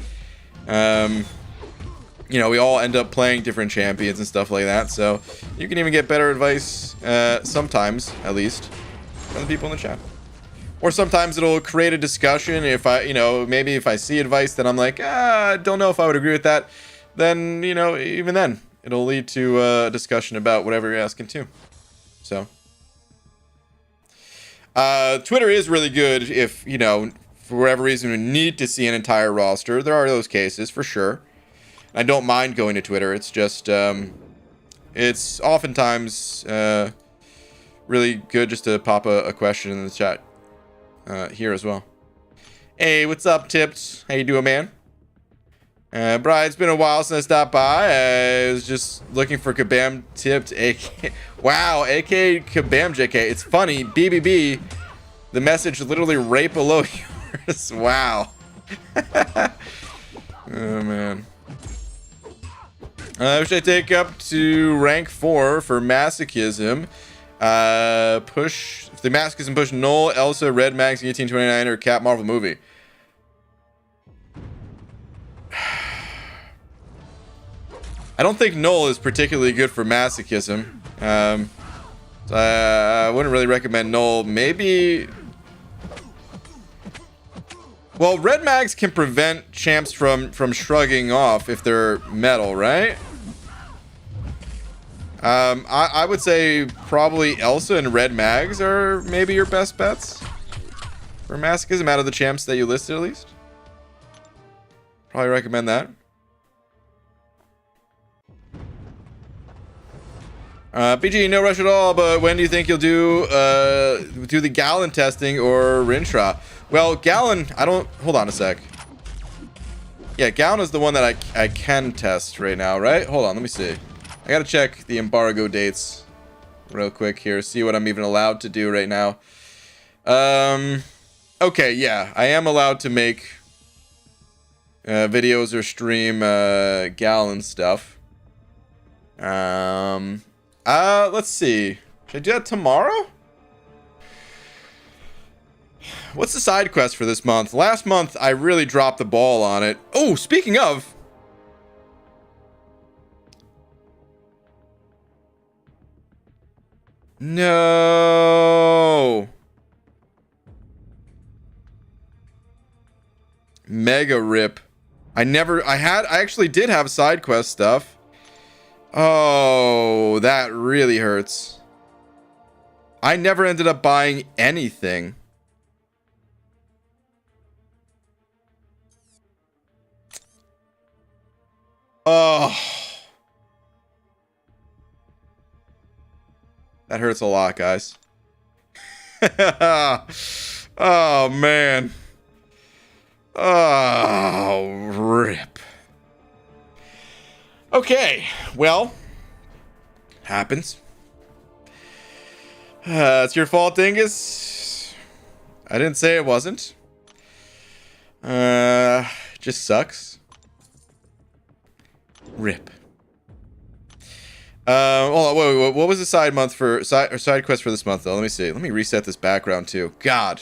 You know, we all end up playing different champions and stuff like that, so you can even get better advice, sometimes, at least, from the people in the chat. Or sometimes it'll create a discussion. If I, you know, maybe if I see advice that I'm like, I don't know if I would agree with that, then, you know, even then, it'll lead to a discussion about whatever you're asking too. So, Twitter is really good if, you know, for whatever reason we need to see an entire roster. There are those cases, for sure. I don't mind going to Twitter. It's just, it's oftentimes really good just to pop a question in the chat here as well. Hey, what's up, Tips? How you doing, man? Brian, it's been a while since I stopped by. I was just looking for Kabam Tipped AK. Wow, AK Kabam JK. It's funny, BBB, the message literally right below yours. Wow. Oh, man. Should I take up to rank 4 for masochism? Push if the masochism push Null, Elsa, Red Max, 1829, or Cap Marvel movie. I don't think Null is particularly good for masochism. So I wouldn't really recommend Null. Maybe. Well, Red Mags can prevent champs from shrugging off if they're metal, right? I would say probably Elsa and Red Mags are maybe your best bets for masochism out of the champs that you listed, at least. Probably recommend that. BG, no rush at all, but when do you think you'll do the Gallon testing or Rintra? Well, Gallon, I don't... Hold on a sec. Yeah, Gallon is the one that I can test right now, right? Hold on, let me see. I gotta check the embargo dates real quick here, see what I'm even allowed to do right now. Okay, yeah, I am allowed to make videos or stream Gallon stuff. Let's see. Should I do that tomorrow? What's the side quest for this month? Last month, I really dropped the ball on it. Oh, speaking of... No. Mega rip. I actually did have side quest stuff. Oh, that really hurts. I never ended up buying anything. Oh. That hurts a lot, guys. Oh, man. Oh, rip. Okay, well, happens. It's your fault, Dingus. I didn't say it wasn't. Just sucks. Rip. Hold on, wait, what was the side quest for this month though? Let me see. Let me reset this background too. God,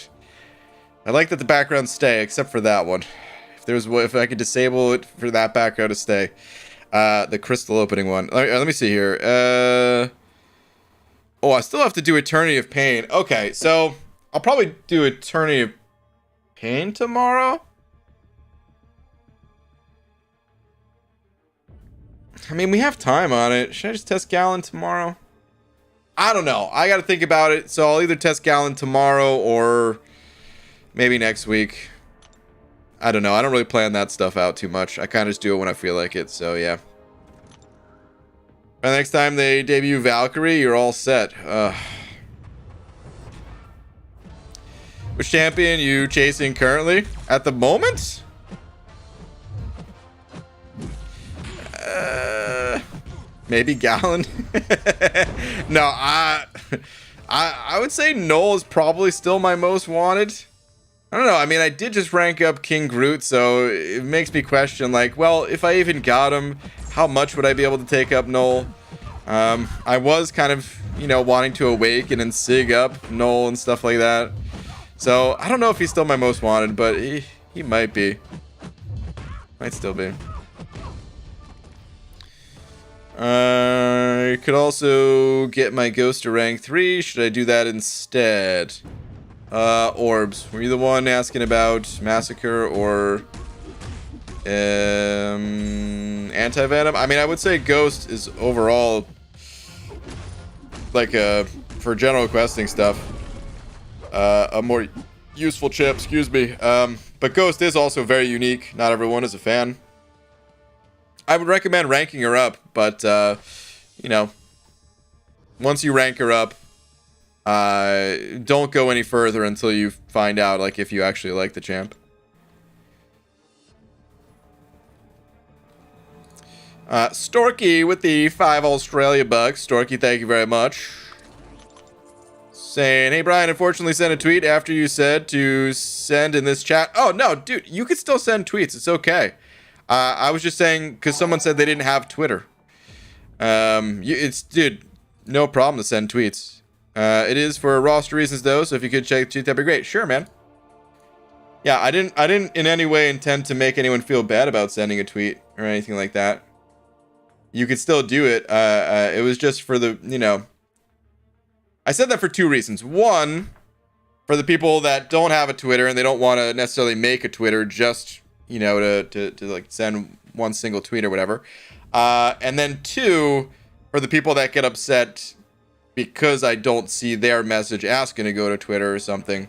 I like that the backgrounds stay, except for that one. If I could disable it for that background to stay, the crystal opening one. Let me see here. Oh, I still have to do Eternity of Pain. Okay, so I'll probably do Eternity of Pain tomorrow. I mean, we have time on it. Should I just test Gallon tomorrow? I don't know. I got to think about it. So I'll either test Gallon tomorrow or maybe next week. I don't know. I don't really plan that stuff out too much. I kind of just do it when I feel like it. So, yeah. By the next time they debut Valkyrie, you're all set. Which champion you chasing currently? At the moment? Maybe Gallon. No, I would say Null is probably still my most wanted. I don't know. I mean, I did just rank up King Groot, so it makes me question, like, well, if I even got him, how much would I be able to take up Null? I was kind of, you know, wanting to awaken and sig up Null and stuff like that. So I don't know if he's still my most wanted, but he might be. Might still be. I could also get my ghost to rank 3. Should I do that instead? Orbs. Were you the one asking about Massacre or Anti-Venom? I mean, I would say Ghost is overall, like, for general questing stuff, a more useful chip, excuse me. But Ghost is also very unique. Not everyone is a fan. I would recommend ranking her up, but, you know, once you rank her up, don't go any further until you find out, like, if you actually like the champ. Storky with the 5 Australia bucks. Storky, thank you very much. Saying, hey, Brian, unfortunately sent a tweet after you said to send in this chat. Oh, no, dude, you could still send tweets. It's okay. I was just saying, because someone said they didn't have Twitter. Dude, no problem to send tweets. It is for roster reasons, though, so if you could check the tweet, that'd be great. Sure, man. Yeah, I didn't in any way intend to make anyone feel bad about sending a tweet or anything like that. You could still do it. It was just for the, you know... I said that for 2 reasons. One, for the people that don't have a Twitter and they don't want to necessarily make a Twitter just... you know, to like send one single tweet or whatever. And then 2, for the people that get upset because I don't see their message asking to go to Twitter or something.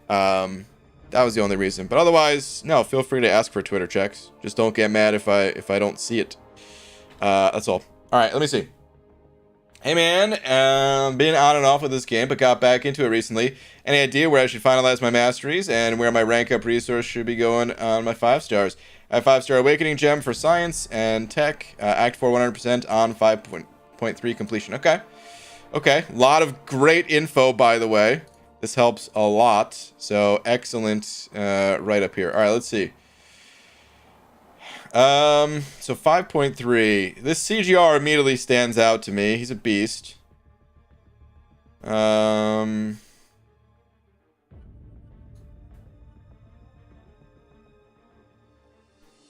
That was the only reason. But otherwise, no, feel free to ask for Twitter checks. Just don't get mad if I don't see it. That's all. All right, let me see. Hey man, been on and off with this game, but got back into it recently. Any idea where I should finalize my masteries and where my rank up resource should be going on my 5 stars? I have 5-star Awakening Gem for Science and Tech, Act 4 100% on 5.3 completion. Okay. Okay, a lot of great info, by the way. This helps a lot, so excellent right up here. All right, let's see. So 5.3. This CGR immediately stands out to me. He's a beast. I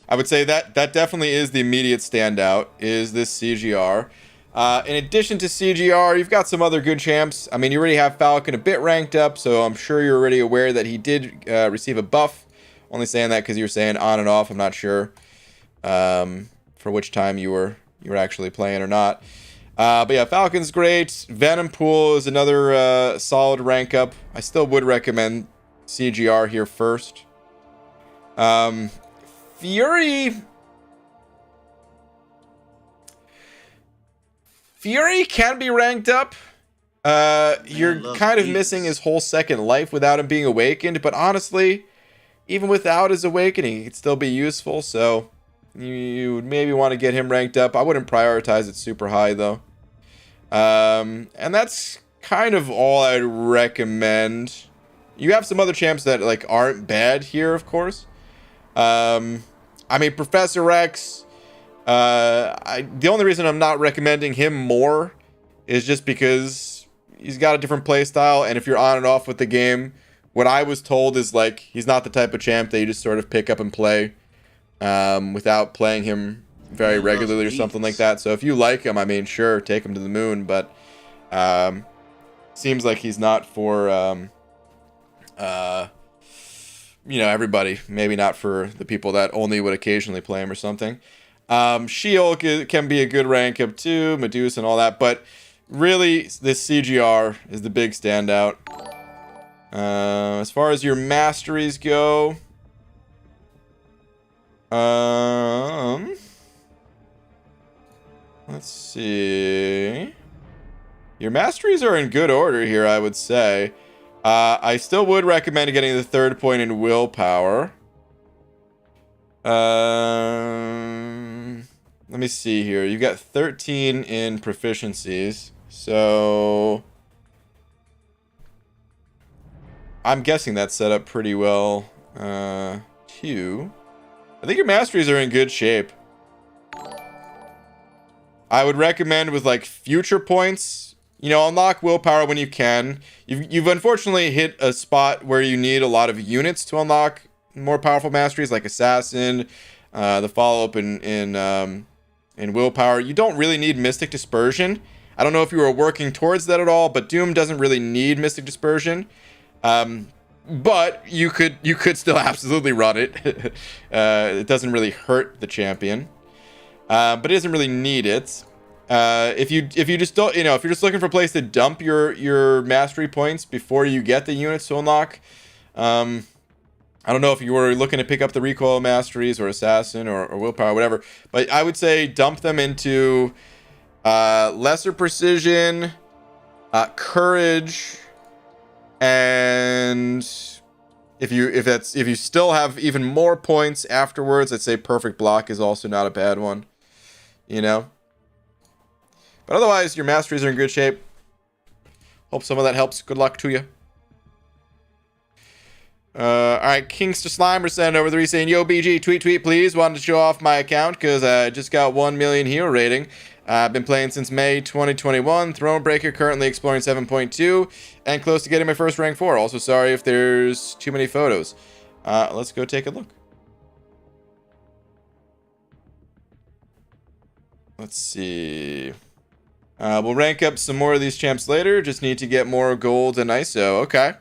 would say that definitely is the immediate standout, is this CGR. In addition to CGR, you've got some other good champs. I mean, you already have Falcon a bit ranked up, so I'm sure you're already aware that he did receive a buff. Only saying that because you were saying on and off. I'm not sure for which time you were actually playing or not. But yeah, Falcon's great. Venom Pool is another solid rank up. I still would recommend CGR here first. Fury can be ranked up. You're kind of missing his whole second life without him being awakened, but honestly, even without his awakening, he could still be useful, so you would maybe want to get him ranked up. I wouldn't prioritize it super high, though. And that's kind of all I'd recommend. You have some other champs that like aren't bad here, of course. I mean, Professor X, the only reason I'm not recommending him more is just because he's got a different play style, and if you're on and off with the game, what I was told is like he's not the type of champ that you just sort of pick up and play without playing him very regularly or something like that. So if you like him, I mean, sure, take him to the moon, but seems like he's not for you know, everybody. Maybe not for the people that only would occasionally play him or something. She-Hulk can be a good rank up too, Medusa and all that, but really this CGR is the big standout. As far as your masteries go, let's see. Your masteries are in good order here, I would say. I still would recommend getting the 3rd point in willpower. Let me see here. You've got 13 in proficiencies. So I'm guessing that's set up pretty well. 2. I think your masteries are in good shape. I would recommend with like future points, you know, unlock willpower when you can. You've unfortunately hit a spot where you need a lot of units to unlock more powerful masteries, like assassin, the follow-up in willpower. You don't really need mystic dispersion. I don't know if you were working towards that at all, but Doom doesn't really need mystic dispersion. But you could still absolutely run it. It doesn't really hurt the champion, but it doesn't really need it. If you just don't, you know, if you're just looking for a place to dump your mastery points before you get the units to unlock, I don't know if you were looking to pick up the recoil masteries or assassin or willpower or whatever, but I would say dump them into lesser precision, courage. And if you still have even more points afterwards, I'd say perfect block is also not a bad one, you know. But otherwise, your masteries are in good shape. Hope some of that helps. Good luck to you. All right, Kingster Slimer sent over 3 saying, "Yo, BG, tweet, please. Wanted to show off my account because I just got 1 million hero rating. I've been playing since May 2021. Thronebreaker, currently exploring 7.2, and close to getting my first rank 4. Also, sorry if there's too many photos. Let's go take a look. Let's see. We'll rank up some more of these champs later. Just need to get more gold and ISO. Okay.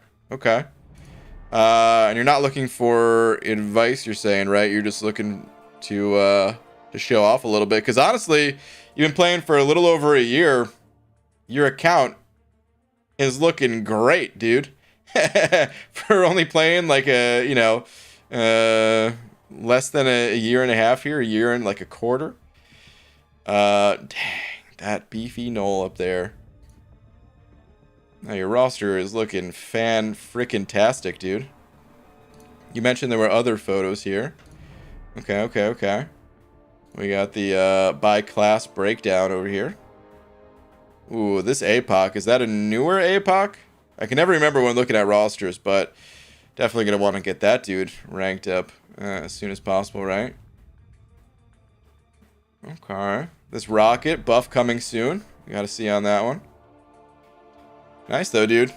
And you're not looking for advice, you're saying, right? You're just looking to show off a little bit. Because honestly, you've been playing for a little over a year. Your account is looking great, dude. For only playing like a, you know, less than a year and a half here, a year and like a quarter. Dang, that beefy knoll up there. Now your roster is looking fan-frickin-tastic, dude. You mentioned there were other photos here. Okay. We got the by class breakdown over here. Ooh, this APOC. Is that a newer APOC? I can never remember when looking at rosters, but definitely going to want to get that dude ranked up as soon as possible, right? Okay. This rocket buff coming soon. We got to see on that one. Nice though, dude.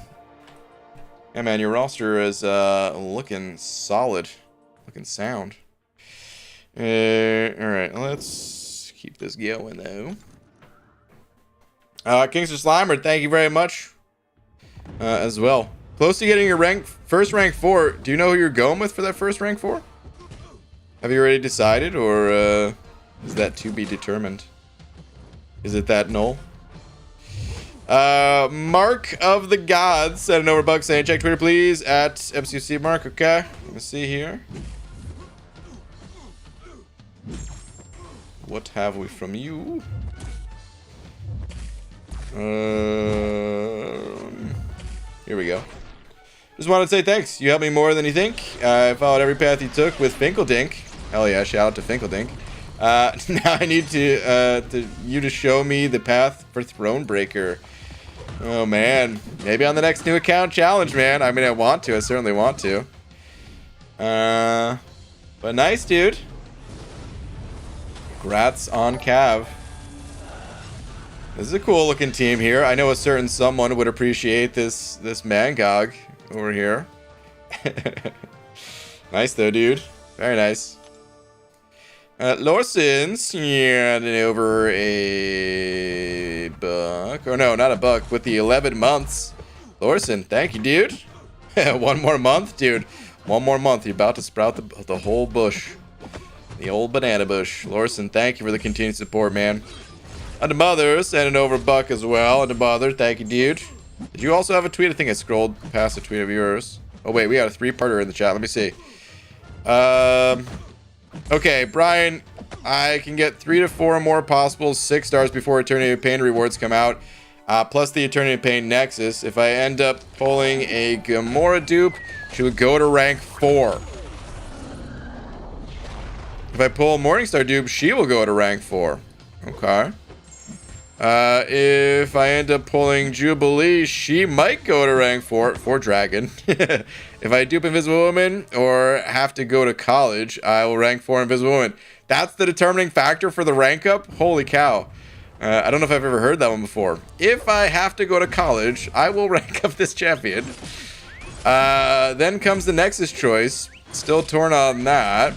Yeah, man, your roster is looking solid, looking sound. All right, let's keep this going though. Kingster Slimer, thank you very much as well. Close to getting your first rank 4. Do you know who you're going with for that first rank 4? Have you already decided, or is that to be determined? Is it that null? Mark of the Gods sent an overbug saying, check Twitter please at MCC Mark. Okay, let me see here. What have we from you? Here we go. Just wanted to say thanks. You helped me more than you think. I followed every path you took with Finkeldink. Hell yeah, shout out to Finkeldink. Now I need you to show me the path for Thronebreaker. Oh man, maybe on the next new account challenge, man. I mean, I certainly want to. But nice, dude. Congrats on Cav. This is a cool looking team here. I know a certain someone would appreciate this Mangog over here. Nice though, dude. Very nice. Lorson's handing over a buck. Oh no, not a buck, with the 11 months. Lorson, thank you, dude. 1 more month, dude. 1 more month. You're about to sprout the whole bush. The old banana bush. Lorson, thank you for the continued support, man. And the mother sending over a buck as well. And the mother, thank you, dude. Did you also have a tweet? I think I scrolled past a tweet of yours. Oh wait, we got a 3-parter in the chat. Let me see. Okay, Brian, I can get 3 to 4 more possible 6 stars before Eternity of Pain rewards come out. plus the Eternity of Pain Nexus. If I end up pulling a Gamora dupe, she would go to rank 4. If I pull a Morningstar dupe, she will go to rank 4. Okay. If I end up pulling Jubilee, she might go to rank 4 for Dragon. If I dupe Invisible Woman or have to go to college, I will rank 4 Invisible Woman. That's the determining factor for the rank up? Holy cow. I don't know if I've ever heard that one before. If I have to go to college, I will rank up this champion. Then comes the Nexus choice. Still torn on that.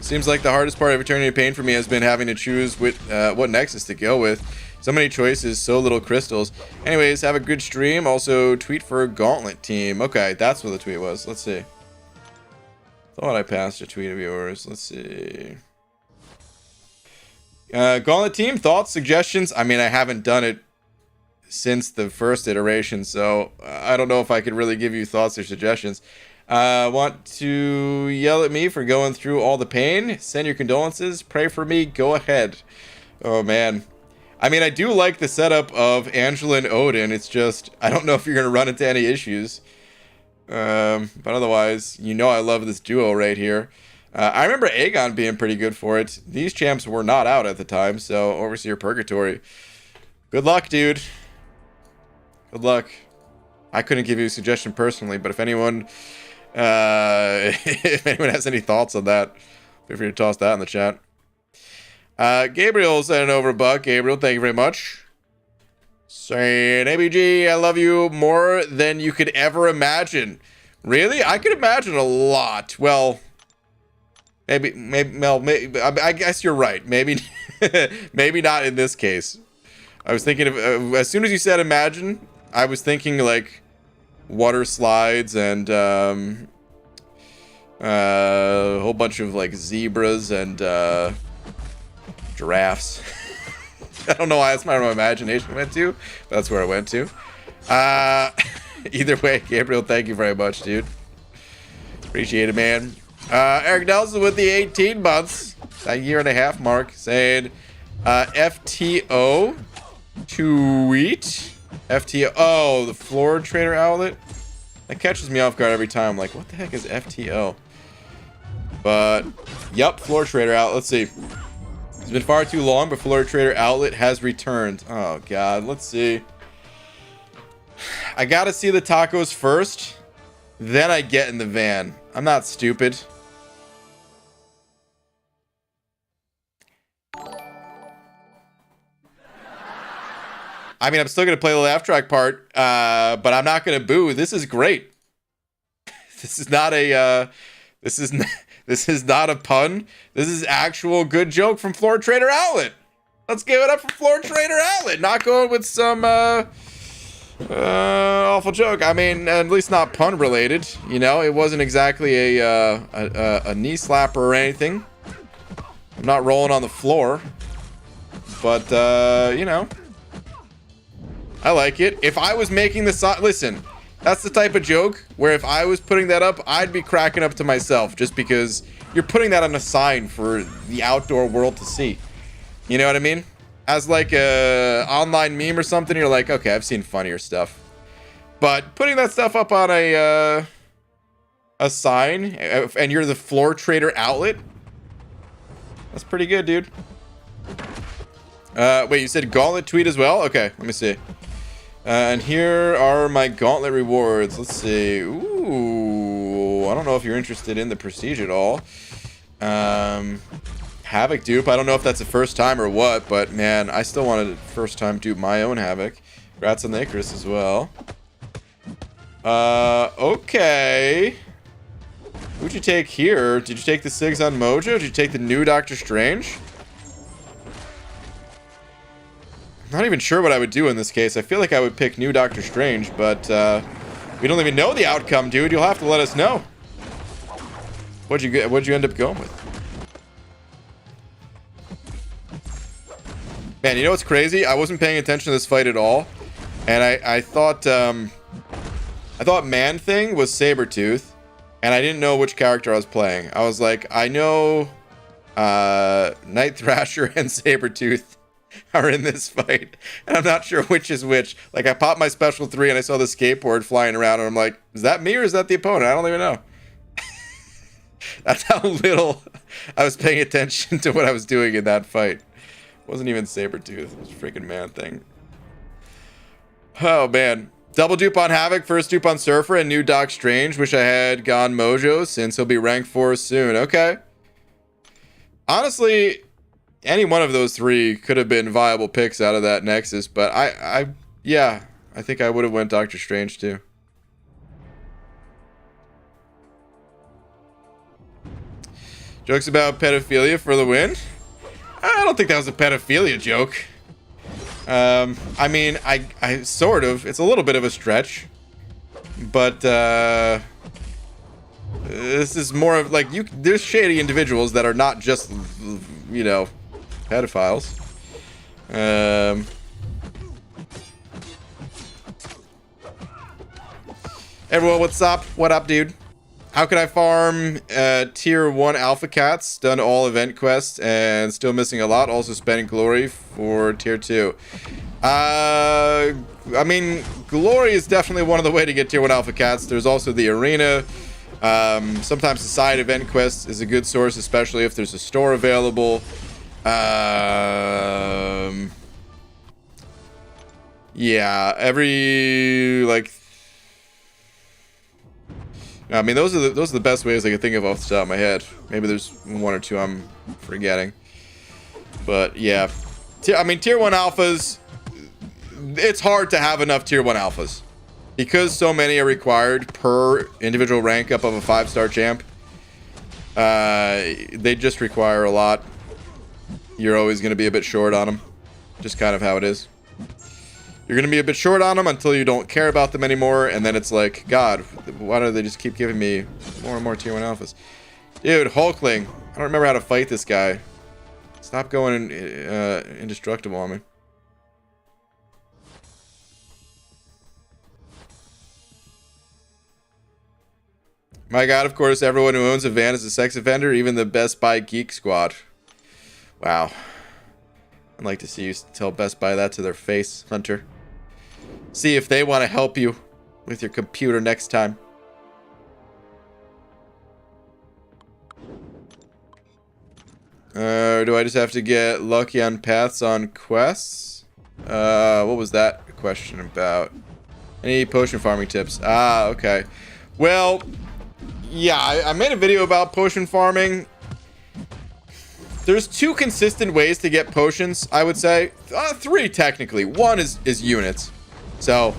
Seems like the hardest part of Eternity of Pain for me has been having to choose what Nexus to go with. So many choices, so little crystals. Anyways, have a good stream. Also, tweet for Gauntlet team. Okay, that's what the tweet was. Let's see. Thought I passed a tweet of yours. Let's see. Gauntlet team, thoughts, suggestions? I mean, I haven't done it since the first iteration, so I don't know if I could really give you thoughts or suggestions. Want to yell at me for going through all the pain? Send your condolences. Pray for me. Go ahead. Oh, man. I mean, I do like the setup of Angela and Odin. It's just, I don't know if you're going to run into any issues. But otherwise, you know I love this duo right here. I remember Aegon being pretty good for it. These champs were not out at the time, so Overseer Purgatory. Good luck, dude. Good luck. I couldn't give you a suggestion personally, but if anyone has any thoughts on that, feel free to toss that in the chat. Gabriel sent over a buck. Gabriel, thank you very much. Saying, ABG, I love you more than you could ever imagine. Really? I could imagine a lot. Well, maybe I guess you're right. Maybe, maybe not in this case. I was thinking of, as soon as you said imagine, I was thinking like water slides and a whole bunch of like zebras and giraffes. I don't know why that's where my imagination went to, but that's where I went to. Either way, Gabriel, thank you very much, dude. Appreciate it, man. Eric Nelson with the 18 months, that year-and-a-half mark, saying FTO tweet. FTO. Oh, the Floor Trader outlet. That catches me off guard every time. Like, what the heck is FTO? But, yep, Floor Trader outlet. Let's see. It's been far too long, but Floor Trader outlet has returned. Oh, God. Let's see. I gotta see the tacos first. Then I get in the van. I'm not stupid. I mean, I'm still gonna play the laugh track part, but I'm not gonna boo. This is great. This is not a this is not a pun. This is actual good joke from Floor Trader Outlet. Let's give it up for Floor Trader Outlet. Not going with some awful joke. I mean, at least not pun related. You know, it wasn't exactly a knee slapper or anything. I'm not rolling on the floor, but you know. I like it. If I was making the sign, listen, that's the type of joke where if I was putting that up, I'd be cracking up to myself just because you're putting that on a sign for the outdoor world to see. You know what I mean? As like a online meme or something, you're like, okay, I've seen funnier stuff. But putting that stuff up on a sign, and you're the Floor Trader Outlet, that's pretty good, dude. Wait, you said Gauntlet tweet as well? Okay, let me see. And here are my Gauntlet rewards. Let's see. Ooh, I don't know if you're interested in the Prestige at all. Havoc dupe. I don't know if that's the first time or what, but man, I still wanted to first time dupe my own Havoc. Congrats on the Icarus as well. Okay. Who'd you take here? Did you take the Sigs on Mojo? Did you take the new Doctor Strange? Not even sure what I would do in this case. I feel like I would pick new Doctor Strange, but we don't even know the outcome, dude. You'll have to let us know. What'd you end up going with? Man, you know what's crazy? I wasn't paying attention to this fight at all, and I thought Man Thing was Sabretooth, and I didn't know which character I was playing. I was like, I know Night Thrasher and Sabretooth. are in this fight, and I'm not sure which is which. Like, I popped my special 3 and I saw the skateboard flying around, and I'm like, is that me or is that the opponent? I don't even know. That's how little I was paying attention to what I was doing in that fight. It wasn't even Sabretooth. It was a freaking man thing. Oh, man. Double dupe on Havoc, first dupe on Surfer, and new Doc Strange. Wish I had gone Mojo since he'll be rank 4 soon. Okay. Honestly, any one of those 3 could have been viable picks out of that Nexus, but yeah, I think I would have went Doctor Strange too. Jokes about pedophilia for the win? I don't think that was a pedophilia joke. I mean, I sort of. It's a little bit of a stretch, but this is more of like there's shady individuals that are not just, you know, pedophiles. Everyone, what's up? What up, dude? How can I farm tier 1 alpha cats? Done all event quests and still missing a lot. Also spending glory for tier 2. I mean, glory is definitely one of the way to get tier 1 alpha cats. There's also the arena. Sometimes the side event quest is a good source, especially if there's a store available. Yeah, every like. I mean, those are the best ways I can think of off the top of my head. Maybe there's 1 or 2 I'm forgetting, but yeah, I mean, tier 1 alphas. It's hard to have enough tier 1 alphas because so many are required per individual rank up of a 5-star champ. They just require a lot. You're always going to be a bit short on them. Just kind of how it is. You're going to be a bit short on them until you don't care about them anymore. And then it's like, God, why do they just keep giving me more and more tier 1 alphas? Dude, Hulkling. I don't remember how to fight this guy. Stop going indestructible on me. My God, of course, everyone who owns a van is a sex offender, even the Best Buy Geek Squad. Wow. I'd like to see you tell Best Buy that to their face, Hunter. See if they want to help you with your computer next time. Do I just have to get lucky on paths on quests? What was that question about? Any potion farming tips? Ah, okay. Well, yeah, I made a video about potion farming. There's 2 consistent ways to get potions, I would say. 3 technically. 1 is units. So,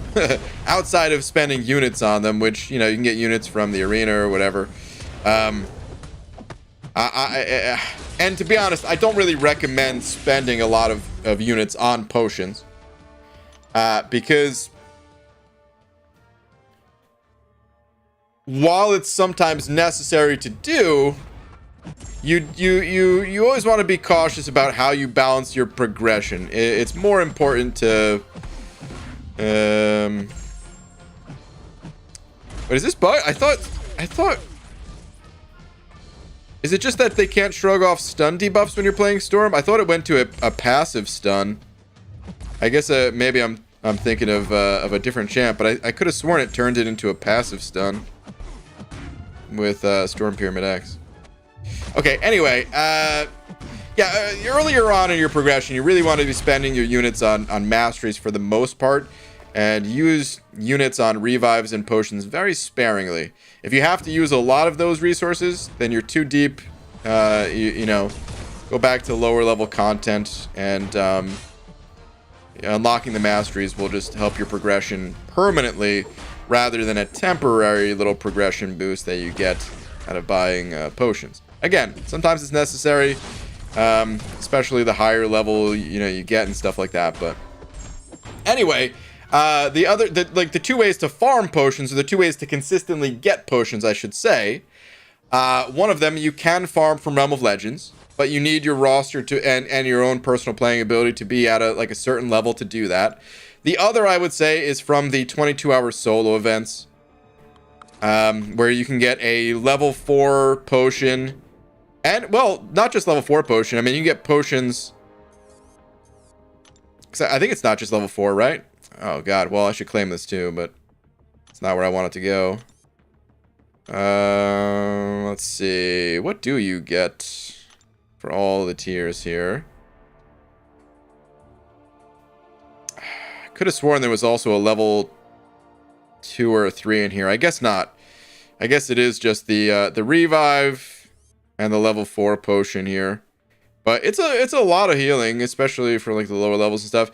outside of spending units on them, which, you know, you can get units from the arena or whatever. And to be honest, I don't really recommend spending a lot of units on potions. Because while it's sometimes necessary to do, you always want to be cautious about how you balance your progression. It's more important to wait, is this bug? I thought is it just that they can't shrug off stun debuffs when you're playing Storm? I thought it went to a passive stun. I guess maybe I'm thinking of a different champ, but I could have sworn it turned it into a passive stun with Storm Pyramid X. Okay, anyway, yeah, earlier on in your progression, you really want to be spending your units on Masteries for the most part, and use units on revives and potions very sparingly. If you have to use a lot of those resources, then you're too deep. You know, go back to lower level content, and unlocking the Masteries will just help your progression permanently, rather than a temporary little progression boost that you get out of buying potions. Again, sometimes it's necessary, especially the higher level, you know, you get and stuff like that. But anyway, the 2 ways to farm potions, or the 2 ways to consistently get potions, I should say. One of them, you can farm from Realm of Legends, but you need your roster to and your own personal playing ability to be at a certain level to do that. The other, I would say, is from the 22-hour solo events, where you can get a level 4 potion. And, well, not just level 4 potion. I mean, you get potions Because I think it's not just level 4, right? Oh, God. Well, I should claim this too, but it's not where I want it to go. Let's see. What do you get for all the tiers here? I could have sworn there was also a level 2 or 3 in here. I guess not. I guess it is just the revive and the level 4 potion here. But it's a lot of healing, especially for like the lower levels and stuff.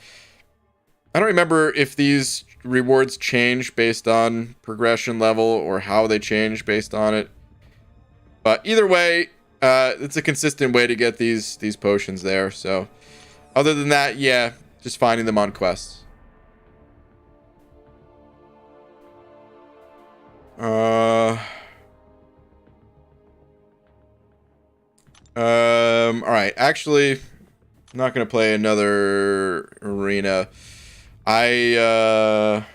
I don't remember if these rewards change based on progression level or how they change based on it. But either way, it's a consistent way to get these potions there. So other than that, yeah, just finding them on quests. All right. Actually, I'm not gonna play another arena. I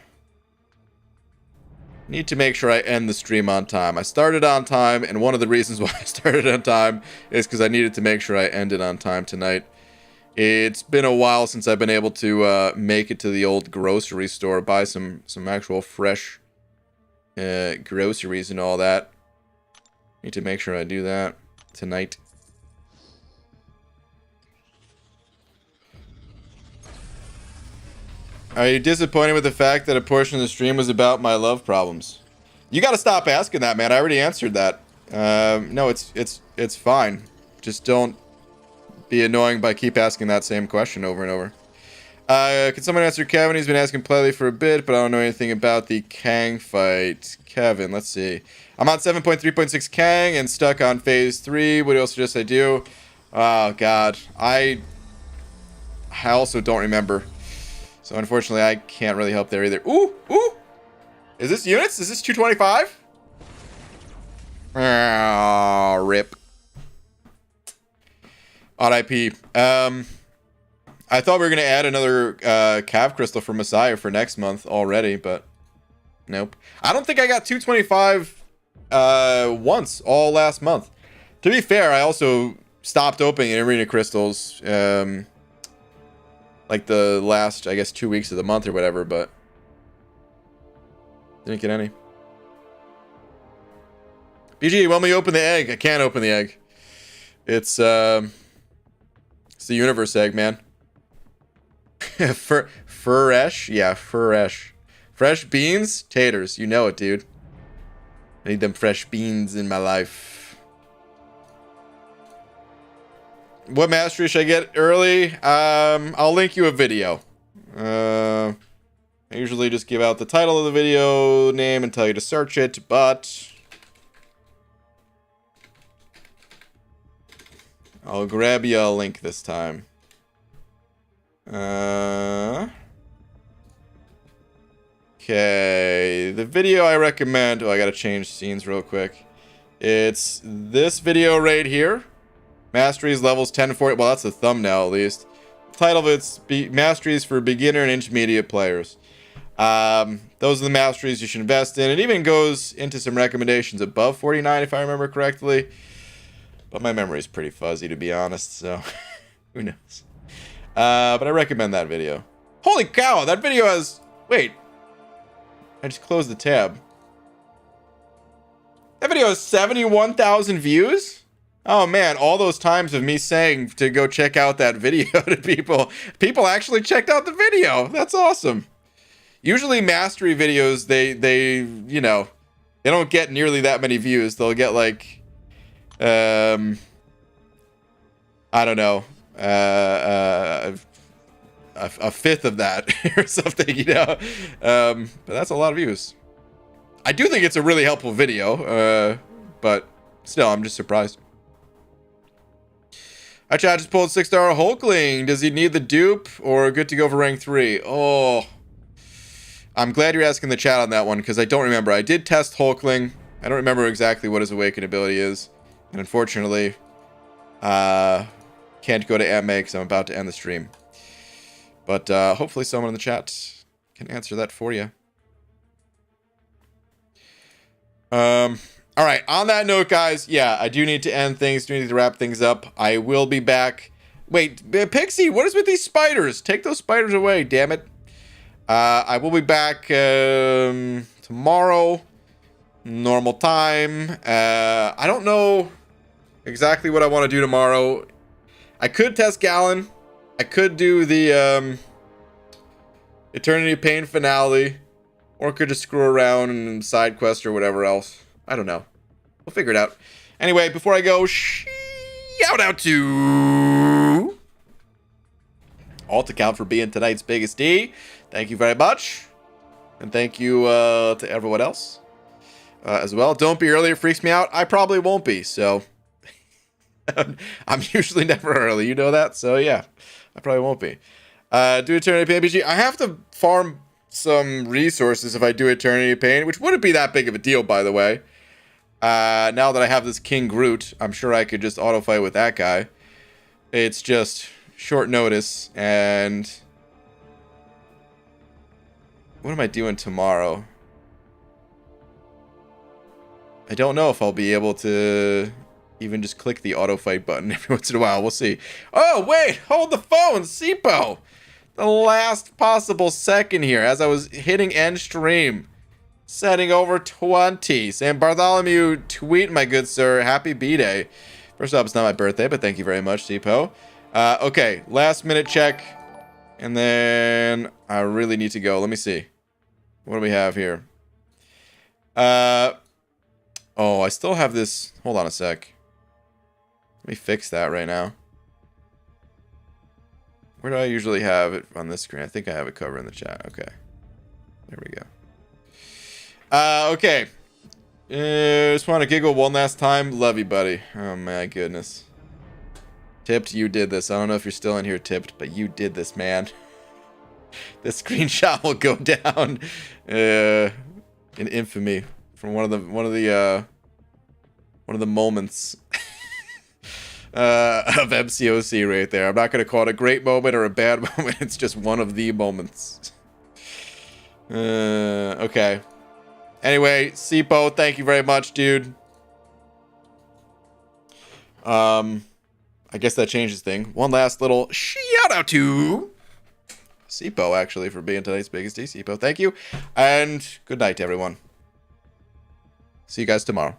need to make sure I end the stream on time. I started on time, and one of the reasons why I started on time is because I needed to make sure I ended on time tonight. It's been a while since I've been able to make it to the old grocery store, buy some actual fresh groceries and all that. Need to make sure I do that tonight. Are you disappointed with the fact that a portion of the stream was about my love problems? You gotta stop asking that, man. I already answered that. No, it's fine. Just don't be annoying by keep asking that same question over and over. Can someone answer Kevin? He's been asking Play for a bit, but I don't know anything about the Kang fight. Kevin, let's see. I'm on 7.3.6 Kang and stuck on phase 3. What else suggest I do? Oh, God. I also don't remember. So unfortunately, I can't really help there either. Ooh, ooh. Is this units? Is this 225? Oh, rip. RIP. I thought we were going to add another Cav Crystal for Messiah for next month already, but nope. I don't think I got 225 once all last month. To be fair, I also stopped opening Arena Crystals like the last, I guess, 2 weeks of the month or whatever, but didn't get any. BG, when we open the egg? I can't open the egg. It's the universe egg, man. Fresh? Yeah, fresh. Fresh beans? Taters. You know it, dude. I need them fresh beans in my life. What mastery should I get early? I'll link you a video. I usually just give out the title of the video name and tell you to search it, but I'll grab you a link this time. Okay, the video I recommend. Oh, I gotta change scenes real quick. It's this video right here. Masteries levels 10 to 40. Well, that's the thumbnail at least. The title of it's Masteries for beginner and intermediate players. Those are the masteries you should invest in. It even goes into some recommendations above 49 if I remember correctly. But my memory is pretty fuzzy, to be honest, so who knows. But I recommend that video. Holy cow, that video has... Wait. I just closed the tab. That video has 71,000 views? Oh man, all those times of me saying to go check out that video to people actually checked out the video. That's awesome. Usually mastery videos, they you know, they don't get nearly that many views. They'll get like, I don't know, a fifth of that or something, you know. But that's a lot of views. I do think it's a really helpful video, but still, I'm just surprised. I just pulled 6-star Hulkling. Does he need the dupe or good to go for rank 3? Oh, I'm glad you're asking the chat on that one because I don't remember. I did test Hulkling. I don't remember exactly what his awaken ability is. And unfortunately, can't go to MA because I'm about to end the stream. But hopefully someone in the chat can answer that for you. All right, on that note, guys, yeah, I do need to end things, do need to wrap things up. I will be back Wait, Pixie, what is with these spiders? Take those spiders away, damn it. I will be back tomorrow. Normal time. I don't know exactly what I want to do tomorrow. I could test Gallon. I could do the Eternity of Pain finale. Or could just screw around and side quest or whatever else. I don't know. We'll figure it out. Anyway, before I go, shout out to Alt Account for being tonight's biggest D. Thank you very much. And thank you to everyone else as well. Don't be early, it freaks me out. I probably won't be, so I'm usually never early, you know that? So yeah, I probably won't be. Do Eternity Pain PG. I have to farm some resources if I do Eternity Pain, which wouldn't be that big of a deal, by the way. Now that I have this King Groot, I'm sure I could just auto fight with that guy. It's just short notice, and what am I doing tomorrow? I don't know if I'll be able to even just click the auto fight button every once in a while. We'll see. Oh, wait, hold the phone, Sipo. The last possible second here as I was hitting end stream. Setting over 20. Sam Bartholomew, tweet, my good sir. Happy B-Day. First off, it's not my birthday, but thank you very much, Sipo. Okay, last minute check. And then I really need to go. Let me see. What do we have here? Oh, I still have this. Hold on a sec. Let me fix that right now. Where do I usually have it on this screen? I think I have it covered in the chat. Okay. There we go. Okay. Just want to giggle one last time. Love you, buddy. Oh, my goodness. Tipped, you did this. I don't know if you're still in here, Tipped, but you did this, man. This screenshot will go down in infamy from one of the moments of MCOC right there. I'm not going to call it a great moment or a bad moment. It's just one of the moments. Okay. Anyway, Sipo, thank you very much, dude. I guess that changes things. One last little shout out to Sipo, actually, for being tonight's biggest D. Sipo, thank you. And good night, everyone. See you guys tomorrow.